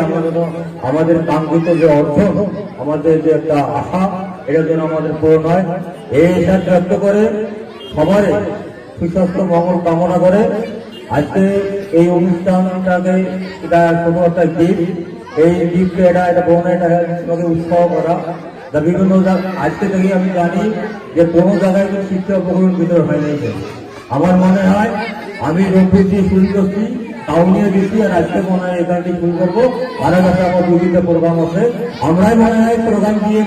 আমাদের কাঙ্ক্ষিত যে অর্জন, আমাদের যে একটা আশা, এটা যেন আমাদের পূরণ হয়, এই হিসাব ব্যক্ত করে সবারই সুস্বাস্থ্য মঙ্গল কামনা করে আজকে এই অনুষ্ঠানটাকে এটা কোনো একটা গিফট, এই গিফটকে এটা বোনে তোমাকে উৎসাহ করা। বিভিন্ন আজকে থেকে আমি জানি যে কোনো জায়গায় শিক্ষা উপকরণ ভিতরে হয় নাই। আমার মনে হয় আমি রোগপুর দিয়ে শুরু করছি, টাউনিয়া দিচ্ছি, আর আজকে মনে হয় এখান থেকে শুরু করবো। হারাগাছে আমার বিভিন্ন প্রোগ্রাম আছে, আমরাই মনে হয় প্রোগ্রাম দিয়ে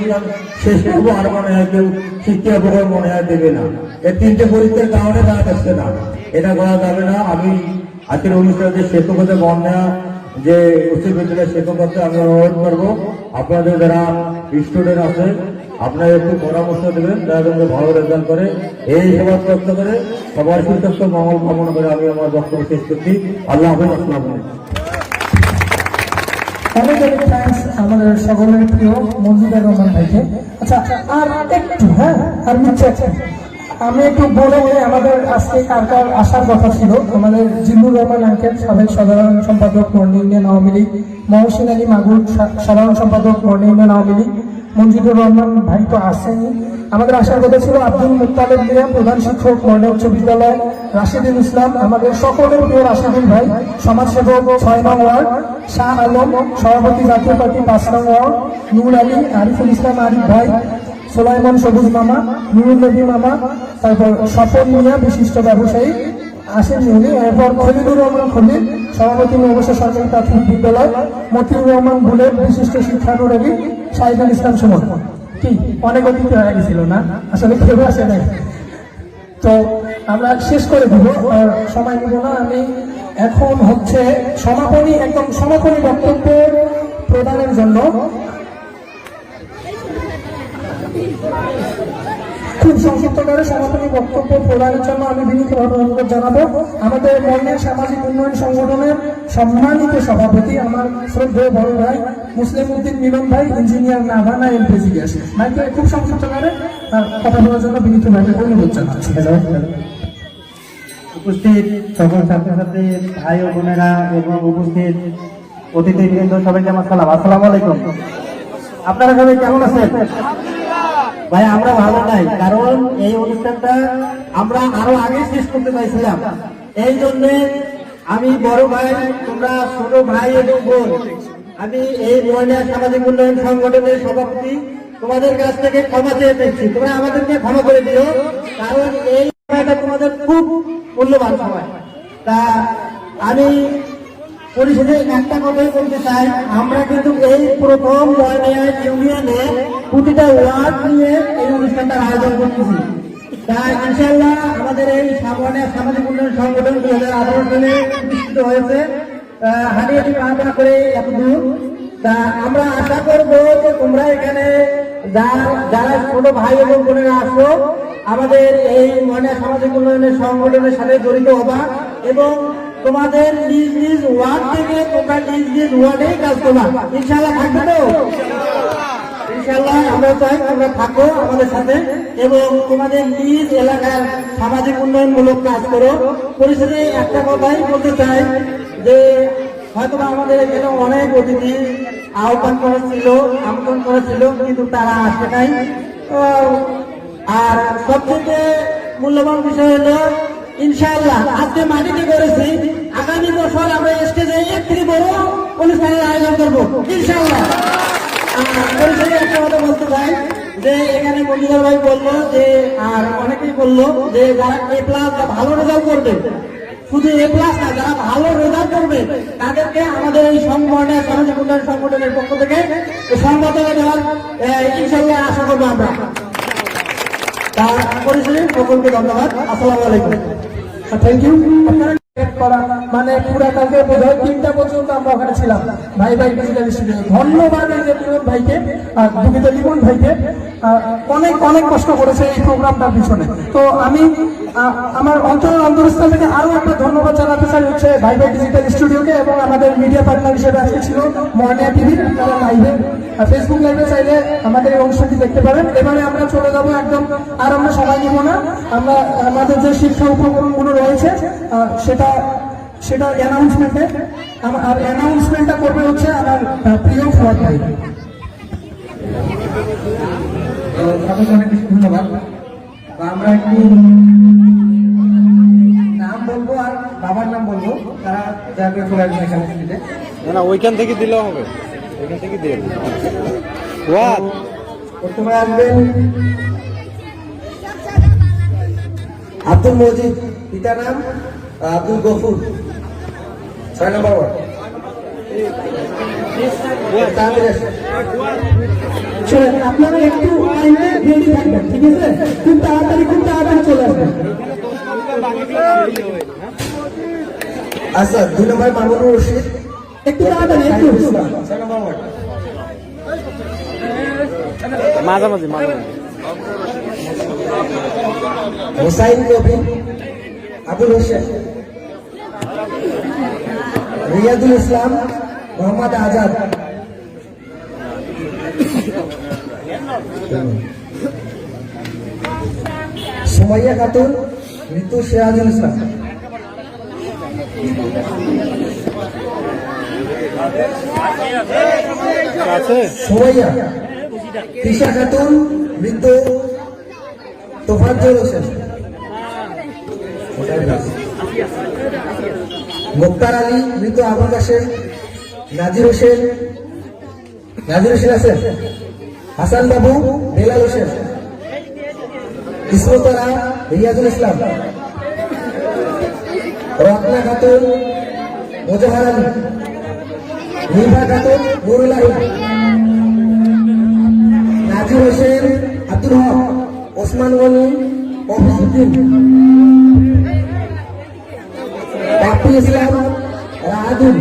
শেষ করবো। আর মনে হয় কেউ শিক্ষা উপকরণ মনে হয় দেবে না। এই 3টে পরীক্ষার কারণে তারা করছে না, এটা করা যাবে না। আমি আজকের অনুষ্ঠানে যে শিক্ষকদের মন্ডয়া যে উচ্চ বিদ্যালয়ের শিক্ষককে আমি অনুরোধ করবো, আপনাদের যারা স্টুডেন্ট আছে আপনারা একটু পরামর্শ দেবেন, তারা যেন ভালো রেজাল্ট করে। এই সবার ব্যক্ত করে সবার সুস্বাস্থ্য মঙ্গল কামনা করে আমি আমার বক্তব্য শেষ করছি। আল্লাহ হাফেজ, আসসালামু আলাইকুম। অনেক অনেক থ্যাঙ্কস আমাদের সকলের প্রিয় মঞ্জুদার রহমান ভাইকে। আচ্ছা, আর একটু আর নিচে আমি একটু বলে আমাদের আজকে কার কার আসার কথা ছিল। আমাদের জিল্লুর রহমান আঙ্কেল, সাবেক সাধারণ সম্পাদক মর্নিং ইউনিয়ন আওয়ামী লীগ, মহসিন আলী মাগুর, সাধারণ সম্পাদক মর্নিং ইউনিয়ন আওয়ামী লীগ, মঞ্জুরুর রহমান ভাই তো আসেনি। আমাদের আসার কথা ছিল আব্দুল মুত্তালেব মিয়া, প্রধান শিক্ষক মডেল উচ্চ বিদ্যালয়, রাশিদুল ইসলাম আমাদের সকলের প্রিয় রাশিদুল ভাই, সমাজসেবক 6 নং ওয়ার্ড, শাহ আলম সভাপতি জাতীয় পার্টি 5 নং ওয়ার্ড, নূর আলী, আরিফুল ইসলাম আরিফ ভাই, সোলাইমান সবুজ মামা, নুরুল নবী মামা, তারপর স্বপন মিয়া বিশিষ্ট ব্যবসায়ী আসেন উনি, এরপর খলিলুর রহমান খলিল সভাপতি মহাবসা সরকারি প্রাথমিক বিদ্যালয়, মতিউর রহমান বুলেট বিশিষ্ট শিক্ষানুরাগী, শাহিদুল ইসলাম সুমন। কি অনেক অতিথি হয়ে গেছিল না, আসলে কেউ আসে নাই। তো আমরা শেষ করে দিব, আর সময় নিব না। আমি এখন হচ্ছে সমাপনী বক্তব্য প্রদানের জন্য খুব সংক্ষিপ্ত করে সমাপনী বক্তব্য প্রদানের জন্য আমি বিনীতভাবে অনুরোধ জানাবো আমাদের মর্নের সামাজিক উন্নয়ন সংগঠনের সম্মানিত সভাপতি, আমার শ্রদ্ধেয় বড় ভাই মুসলিম উদ্দিন মিলন ভাই, ইঞ্জিনিয়ার নাভানা এলপিজি গ্যাস ভাইকে খুব সংক্ষিপ্ত করে কথা বলার জন্য বিনীতভাবে অনুরোধ জানাচ্ছি। উপস্থিত সকল ছাত্রছাত্রী ভাই ও বোনেরা এবং উপস্থিত অতিথিবৃন্দ সবাইকে আমার সালাম, আসসালামু আলাইকুম। আপনারা সবাই কেমন আছেন? ভাই আমরা ভালো নাই, কারণ এই অনুষ্ঠানটা আমরা আরো আগে শেষ করতে চাইছিলাম। এই জন্য আমি বড় ভাই, তোমরা ছোট ভাই এবং বোন, আমি এই মহিলা সামাজিক উন্নয়ন সংগঠনের সভাপতি, তোমাদের কাছ থেকে ক্ষমা চেয়ে পেয়েছি। তোমরা আমাদেরকে ক্ষমা করে দিও, কারণ এই সময়টা তোমাদের খুব মূল্যবান সময়। তা আমি পরিশেষে একটা কথাই বলতে চাই, আমরা কিন্তু এই প্রথম ময়নায়া ইউনিয়নে প্রতিটা ওয়ার্ড নিয়ে এই অনুষ্ঠানটার আয়োজন করতেছি। তাই ইনশাআল্লাহ আমাদের এই সামাজিক উন্নয়ন সংগঠন 2018 সালে প্রতিষ্ঠিত হয়েছে, হাঁটিয়ে পাহাড়া করে এতদূর। তা আমরা আশা করবো যে তোমরা এখানে যারা ছোট ভাই এবং বোনেরা আসো, আমাদের এই ময়না সামাজিক উন্নয়নের সংগঠনের সাথে জড়িত হবা এবং তোমাদের নিজ নিজ ওয়ার্ড থেকে তোমরা নিজ নিজ ওয়ার্ডেই কাজ করবা। ইনশাআল্লাহ থাকবে তো? ইনশাআল্লাহ আমরা চাই তোমরা থাকো আমাদের সাথে এবং তোমাদের নিজ এলাকার সামাজিক উন্নয়নমূলক কাজ করো। পরিশেষে একটা কথাই বলতে চাই যে হয়তো আমাদের এখানে অনেক অতিথি আমন্ত্রণ করা ছিল, কিন্তু তারা আসে নাই। আর সবথেকে মূল্যবান বিষয় হলো ইনশাআল্লাহ আজকে মাটিতে করেছি, আগামী বছর আমরা স্টেজে এর থেকে বড় অনুষ্ঠানের আয়োজন করবো ইনশাআল্লাহ। পরিষদে একটা কথা বলতে চাই যে এখানে মঞ্জুদার ভাই বললো যে, আর অনেকেই বললো যে যারা A+ ভালো রেজাল্ট করবে, শুধু A+ না, যারা ভালো রেজাল্ট করবে তাদেরকে আমাদের এই সংগঠনের সামাজিক উন্নয়ন সংগঠনের পক্ষ থেকে সংবর্ধনা দেওয়ার ইনশাআল্লাহ আশা করবো আমরা। তার পরিষদে সকলকে ধন্যবাদ, আসসালামু আলাইকুম। Thank you. মানে পুরাটাকে বোধ হয় 3টা পর্যন্ত আমরা ওখানে ছিলাম ভাই ডিজিটাল স্টুডিও। ধন্যবাদ এই যে লিমন ভাইকে, দুঃখিত লিমন ভাইকে, অনেক অনেক কষ্ট করেছে এই প্রোগ্রামটার পিছনে। তো আমি আমার অন্তরস্থল থেকে আরো একটা ধন্যবাদ জানাতে চাই হচ্ছে ভাই ডিজিটাল স্টুডিওকে এবং আমাদের মিডিয়া পার্টনার হিসেবে আজকে ছিল মর্নিয়া টিভি। আপনারা লাইভে ফেসবুক লাইভে চাইলে আমাদের এই অনুষ্ঠানটি দেখতে পারেন। এবারে আমরা চলে যাবো একদম, আর আমরা সময় নিব না। আমরা আমাদের যে শিক্ষা উপকরণগুলো রয়েছে সেটা অ্যানাউন্সমেন্টে, আর অ্যানাউন্সমেন্টটা করবে হচ্ছে আমার প্রিয় ফুয়াদ ভাই। সকলকে অনেক বেশি ধন্যবাদ। আমরা একটু নাম বলবো আর বাবার নাম বলবো, তারা যাবে চলে আসবে এখানে স্টেজে। না ওইখান থেকে দিলেও হবে, ওইখান থেকে দিয়ে প্রথমে আসবেন আব্দুল মজিদ, পিতার নাম আব্দুল গফুর, 6 নম্বর ওয়ার্ড। আপনারা একটু রেডি থাকবেন, ঠিক আছে? খুব তাড়াতাড়ি চলে আসবেন। আচ্ছা, 2 নম্বর মামুনুর রশিদ, একটু তাড়াতাড়ি, একটু 6 নম্বর ওয়ার্ড। মাঝামাঝি হোসাইন রবি, আবুল হোসেন, রিয়াদুল ইসলাম, মোহাম্মদ আজাদ, সুমাইয়া খাতুন, ঋতু সিরাজুল ইসলাম, আছে সুমাইয়া, তৃষা খাতুন মৃত তোফাজ্জল হোসেন, মুক্তার আলী মৃত আবুল কাশেম, নাজির হোসেন আছেন, হাসান বাবু বেলাল হোসেন, ইসমতরা রিয়াজুল ইসলাম, রত্না খাতুন মোজাহার আলী, নিভা খাতুন নুরুল আলী, নাজির হোসেন আব্দুল হক, ওসমান গনি অফিসুদ্দিন, বাপ্পি ইসলাম রাহাদুল।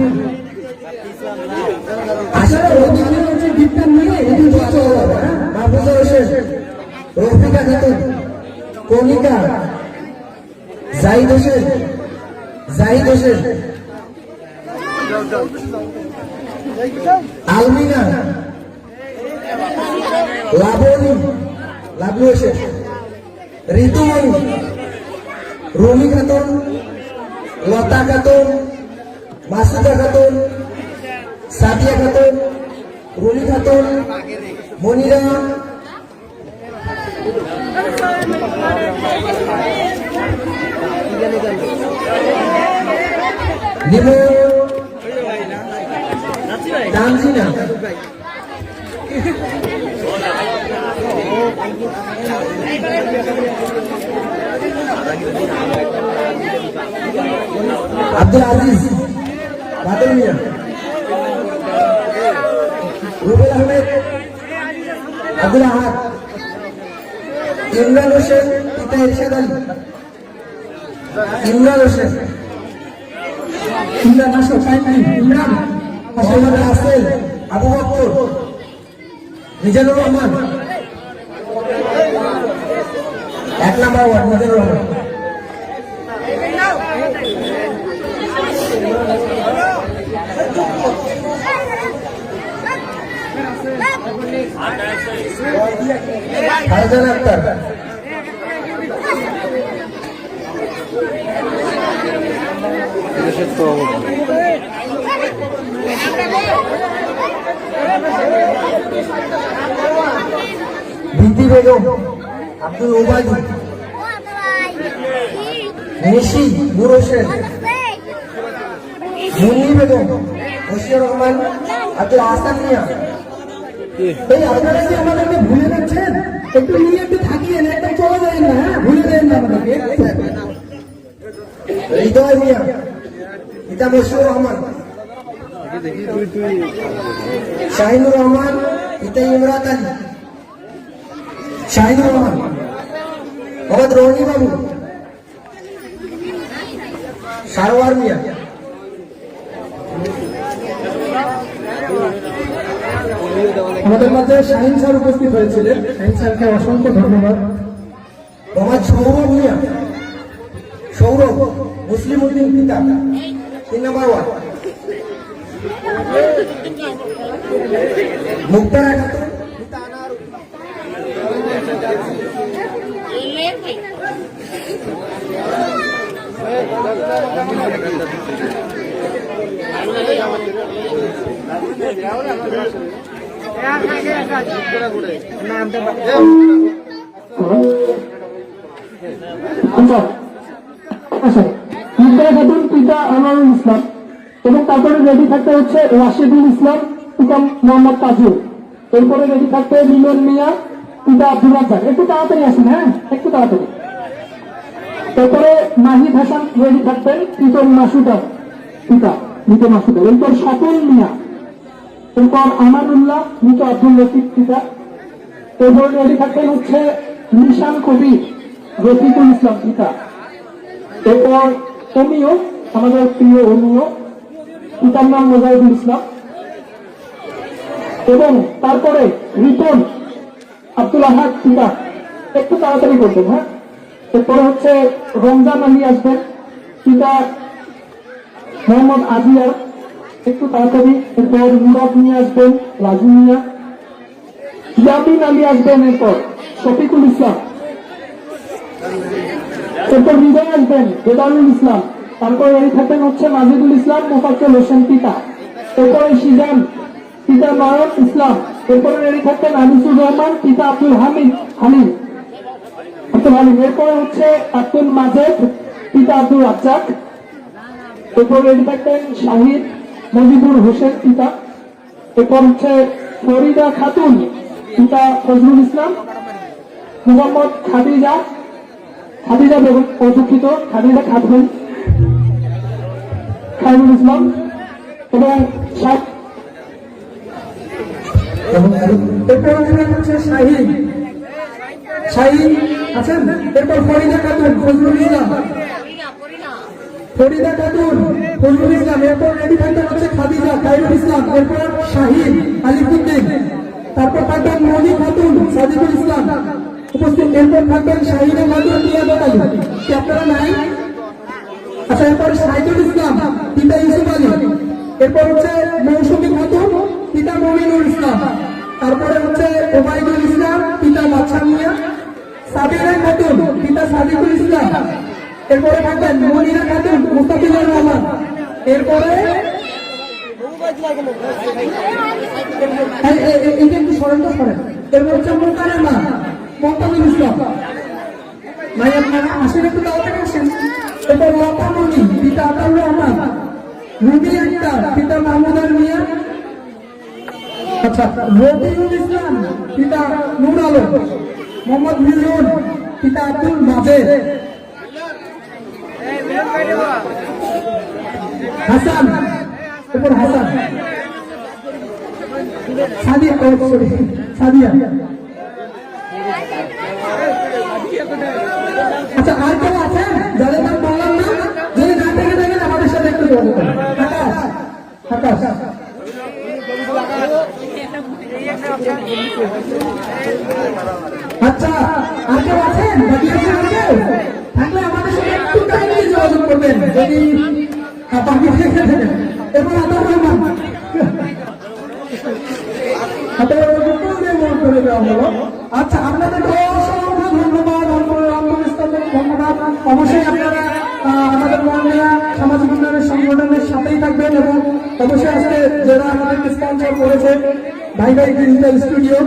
আসলে অধিকাংশ হচ্ছে বিজ্ঞান নিয়ে এটি চর্চা হবে। মাহফুজুর হোসেন, রফিকা খাতুন, কনিকা, জাহিদ হোসেন, আলমিনা, লাবলু হোসেন, ঋতুমণি, রুমি খাতুন, লতা খাতুন, মাসুদা খাতুন, সাদিয়া খাতুন, রুমি খাতুন, মনিরা, নিমো, তানজিনা, আব্দুল আজিজ, বাদল মিয়া, রুবেল আহমেদ, আব্দুল আহাদ, ইমরান হোসেন পিতা ইরশাদ আলী, ইমরান হোসেন, ইমরান মোহাম্মদ রাসেল, আবু বকর, মিজানুর রহমান, 1 নম্বর ওয়ার্ড মিজানুর রহমান, ফারজান আক্তার, দেশের তো বিনতি বেগম, আব্দুল ওবায়দুল, নিশি নূর হোসেন, মুন্নি বেগম, বশির রহমান, আব্দুল আহসান মিয়া। এই আপনারা কি আমাদেরকে ভুলে যাচ্ছেন? একটু নিয়ে একটু থাকিয়ে একদম চলে যায় না, হ্যাঁ ভুলে দেন না আমাদেরকে। হৃদয় মিয়া, পিতা বশির রহমান, শাহিনুর রহমান, পিতা ইমরাত আলী, শাহিনুর রহমান, মোহাম্মদ রনি বাবু, সারোয়ার মিয়া। আমাদের মাঝে শাহিন স্যার উপস্থিত হয়েছিলেন, শাহিন স্যারকে অসংখ্য ধন্যবাদ। মোহাম্মদ সৌরভ মিয়া, সৌরভ মুসলিম উদ্দিন পিতা, 3 নম্বর ওয়ার্ড, মুক্তারা খাতুন, পিতা আনার, মুক্তারা খাতুন পিতা আনোয়ারুল ইসলাম, এবং তারপরে রেডি থাকতে হচ্ছে রাশেদুল ইসলাম পিতা মোহাম্মদ তাজুল, এরপরে রেডি থাকতে মিলন মিয়া পিতা আব্দুল রাজ্জাক। একটু তাড়াতাড়ি আসুন, হ্যাঁ একটু তাড়াতাড়ি। তারপরে মাহিদ হাসান রেডি থাকতেন পিতা মাসুদা পিতা মৃত মাসুদা, এরপর সকল মিয়া, এরপর আমানুল্লাহ মৃত আব্দুল লতিফ পিতা, এরপর রেডি থাকতেন হচ্ছে নিশান কবির রফিকুল ইসলাম পিতা, এরপর অমিয় আমাদের প্রিয় অমিয় পিতার নাম মোজাহিদুল ইসলাম, এবং তারপরে রিপন আব্দুল আহাদ পিতা। একটু তাড়াতাড়ি করবেন, হ্যাঁ। এরপরে হচ্ছে রমজান আলী আসবেন পিতা মোহাম্মদ আজিয়ার, একটু তাড়াতাড়ি। এরপর মুরাদ নিয়ে আসবেন রাজু মিয়া, ইয়ামিন আলী আসবেন, এরপর শফিকুল ইসলাম, এরপর হৃদয় আসবেন বেদানুল ইসলাম, তারপর এই থাকেন হচ্ছে মাজিদুল ইসলাম মোফাজ্জল হোসেন পিতা, এরপরে সিজান পিতা নয়ন ইসলাম, এরপরে রেডি থাকতেন আনিসুর রহমান, পিতা আব্দুল হামিদ এরপরে হচ্ছে আব্দুল মাজেদ, পিতা আব্দুল রাজ্জাক। এরপর রেডি থাকতেন শাহিদ মজিবুর হোসেন, পিতা। এরপর হচ্ছে ফরিদা খাতুন, পিতা ফজলুল ইসলাম। মোহাম্মদ খাদিজা বেগম, দুঃখিত, খাদিজা খাতুন, খায়রুল ইসলাম এবং এরপর হচ্ছে শাহিদ আছেন। এরপর ফরিদা খাতুন, ফজলুল ইসলাম, এরপর রেডি থাকতে হচ্ছে খাদিজা, খায়রুল ইসলাম, এরপর শাহিদ আলিফুদ্দিন, তারপর থাকবেন মনি খাতুন, সাদিকুল ইসলাম উপস্থিত। এরপর থাকবেন শাহিদা খাতুন, রিয়াদত আলী, কি আপনারা নাই? আচ্ছা, এরপর সাইদুল ইসলাম, পিতা ইউসুফ আলী। এরপর হচ্ছে মৌসুমী খাতুন, পিতা মমিনুল ইসলাম। তারপরে হচ্ছে ওবায়দুল ইসলাম, পিতা বাদশা মিয়া। সাবিরা খাতুন, পিতা সাদিকুল ইসলাম। এরপরে থাকবেন মনিরা খাতুন, মুস্তাফিজুর রহমান। এরপরে এইটা একটু সরেন। এরপর হচ্ছে মোকারেমা, মমতাজুল ইসলাম। ভাই আপনারা আসেন, একটু দাওয়াতে আসেন। এরপর লতামণি, পিতা আতাউর রহমান। রুবি আক্তার, পিতা মাহমুদার মিয়া। আচ্ছা, রবিউল ইসলাম, পিতা নূর আলম। মোহাম্মদ মিলন, পিতা আব্দুল মাজেদ। হাসান, এরপর হাসান। সাদিয়া। আচ্ছা, আর কেউ আছেন যাদের নাম বললাম না? যদি না থেকে থাকেন আমাদের সাথে একটু যোগাযোগ করুন। আকাশ। আচ্ছা, আর কেউ আছেন? বাকি আছেন আর কেউ? থাকলে আমাদের সাথে একটু কাইন্ডলি যোগাযোগ করবেন যদি বাকি থেকে থাকেন। এরপর আতাউর রহমান, করে দেওয়া হলো। আচ্ছা, আপনাদেরকে অসংখ্য ধন্যবাদ, ধন্যবাদ। অবশ্যই আপনারা আমাদের মহিলা সামাজিক উন্নয়নের সংগঠনের সাথেই থাকবেন এবং অবশ্যই আজকে যারা আমাদেরকে স্পন্সর করেছে ভাই ডিজিটাল স্টুডিও,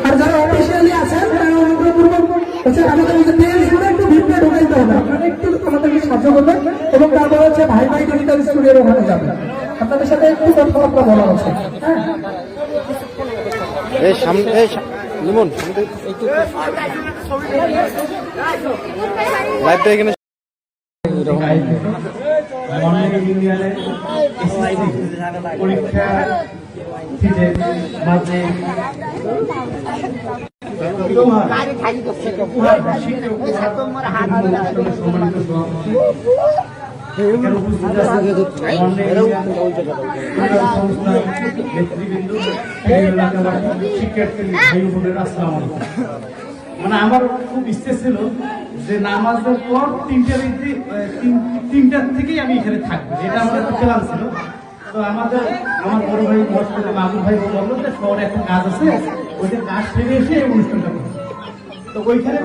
আর যারা অফিসিয়ালি আছেন হচ্ছে আমাদের পেজ করে একটু ভিতরে ঢুকাইতে হবে। আপনারা একটু আমাদেরকে সাহায্য করবেন এবং তারপর হচ্ছে ভাই ডিজিটাল স্টুডিওর ওখানে যাবেন। আপনাদের সাথে একটু কথাবার্তা বলা হচ্ছে। হ্যাঁ, এই সামনে লিমন একটু লাইভটা এখানে পরীক্ষা মাঝে মানে আমার খুব ইচ্ছে ছিল যে নামাজের পর তিনটার থেকেই আমি এখানে থাকবো, এটা আমার একটা প্ল্যান ছিল। তো আমার বড় ভাই মামুন ভাই বললো যে শহরে একটা কাজ আছে, ওইটা কাজ ফিরে এসে এই অনুষ্ঠানটা করবো। তো ওইখানে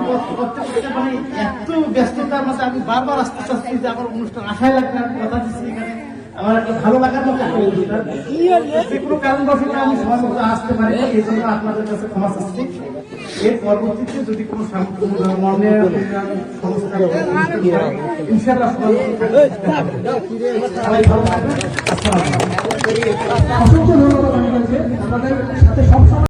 মানে এত ব্যস্ততার মাঝে আমি বারবার আসতে চাচ্ছি যে আমার অনুষ্ঠান আশায় লাগবে, আমি কথা দিচ্ছি এখানে আমার একটা ভালো লাগার মতো অনুষ্ঠান। যে কোনো কারণবশত আমি সময় মতো আসতে পারি, এই জন্য আপনাদের কাছে ক্ষমা চাচ্ছি। এর পরবর্তীতে যদি কোনো মনে সংস্থা ইনশাআল্লাহ সবাই ভালো থাকবেন। আসসালামু আলাইকুম। অসংখ্য ধন্যবাদ। আমাদের সাথে সবসময়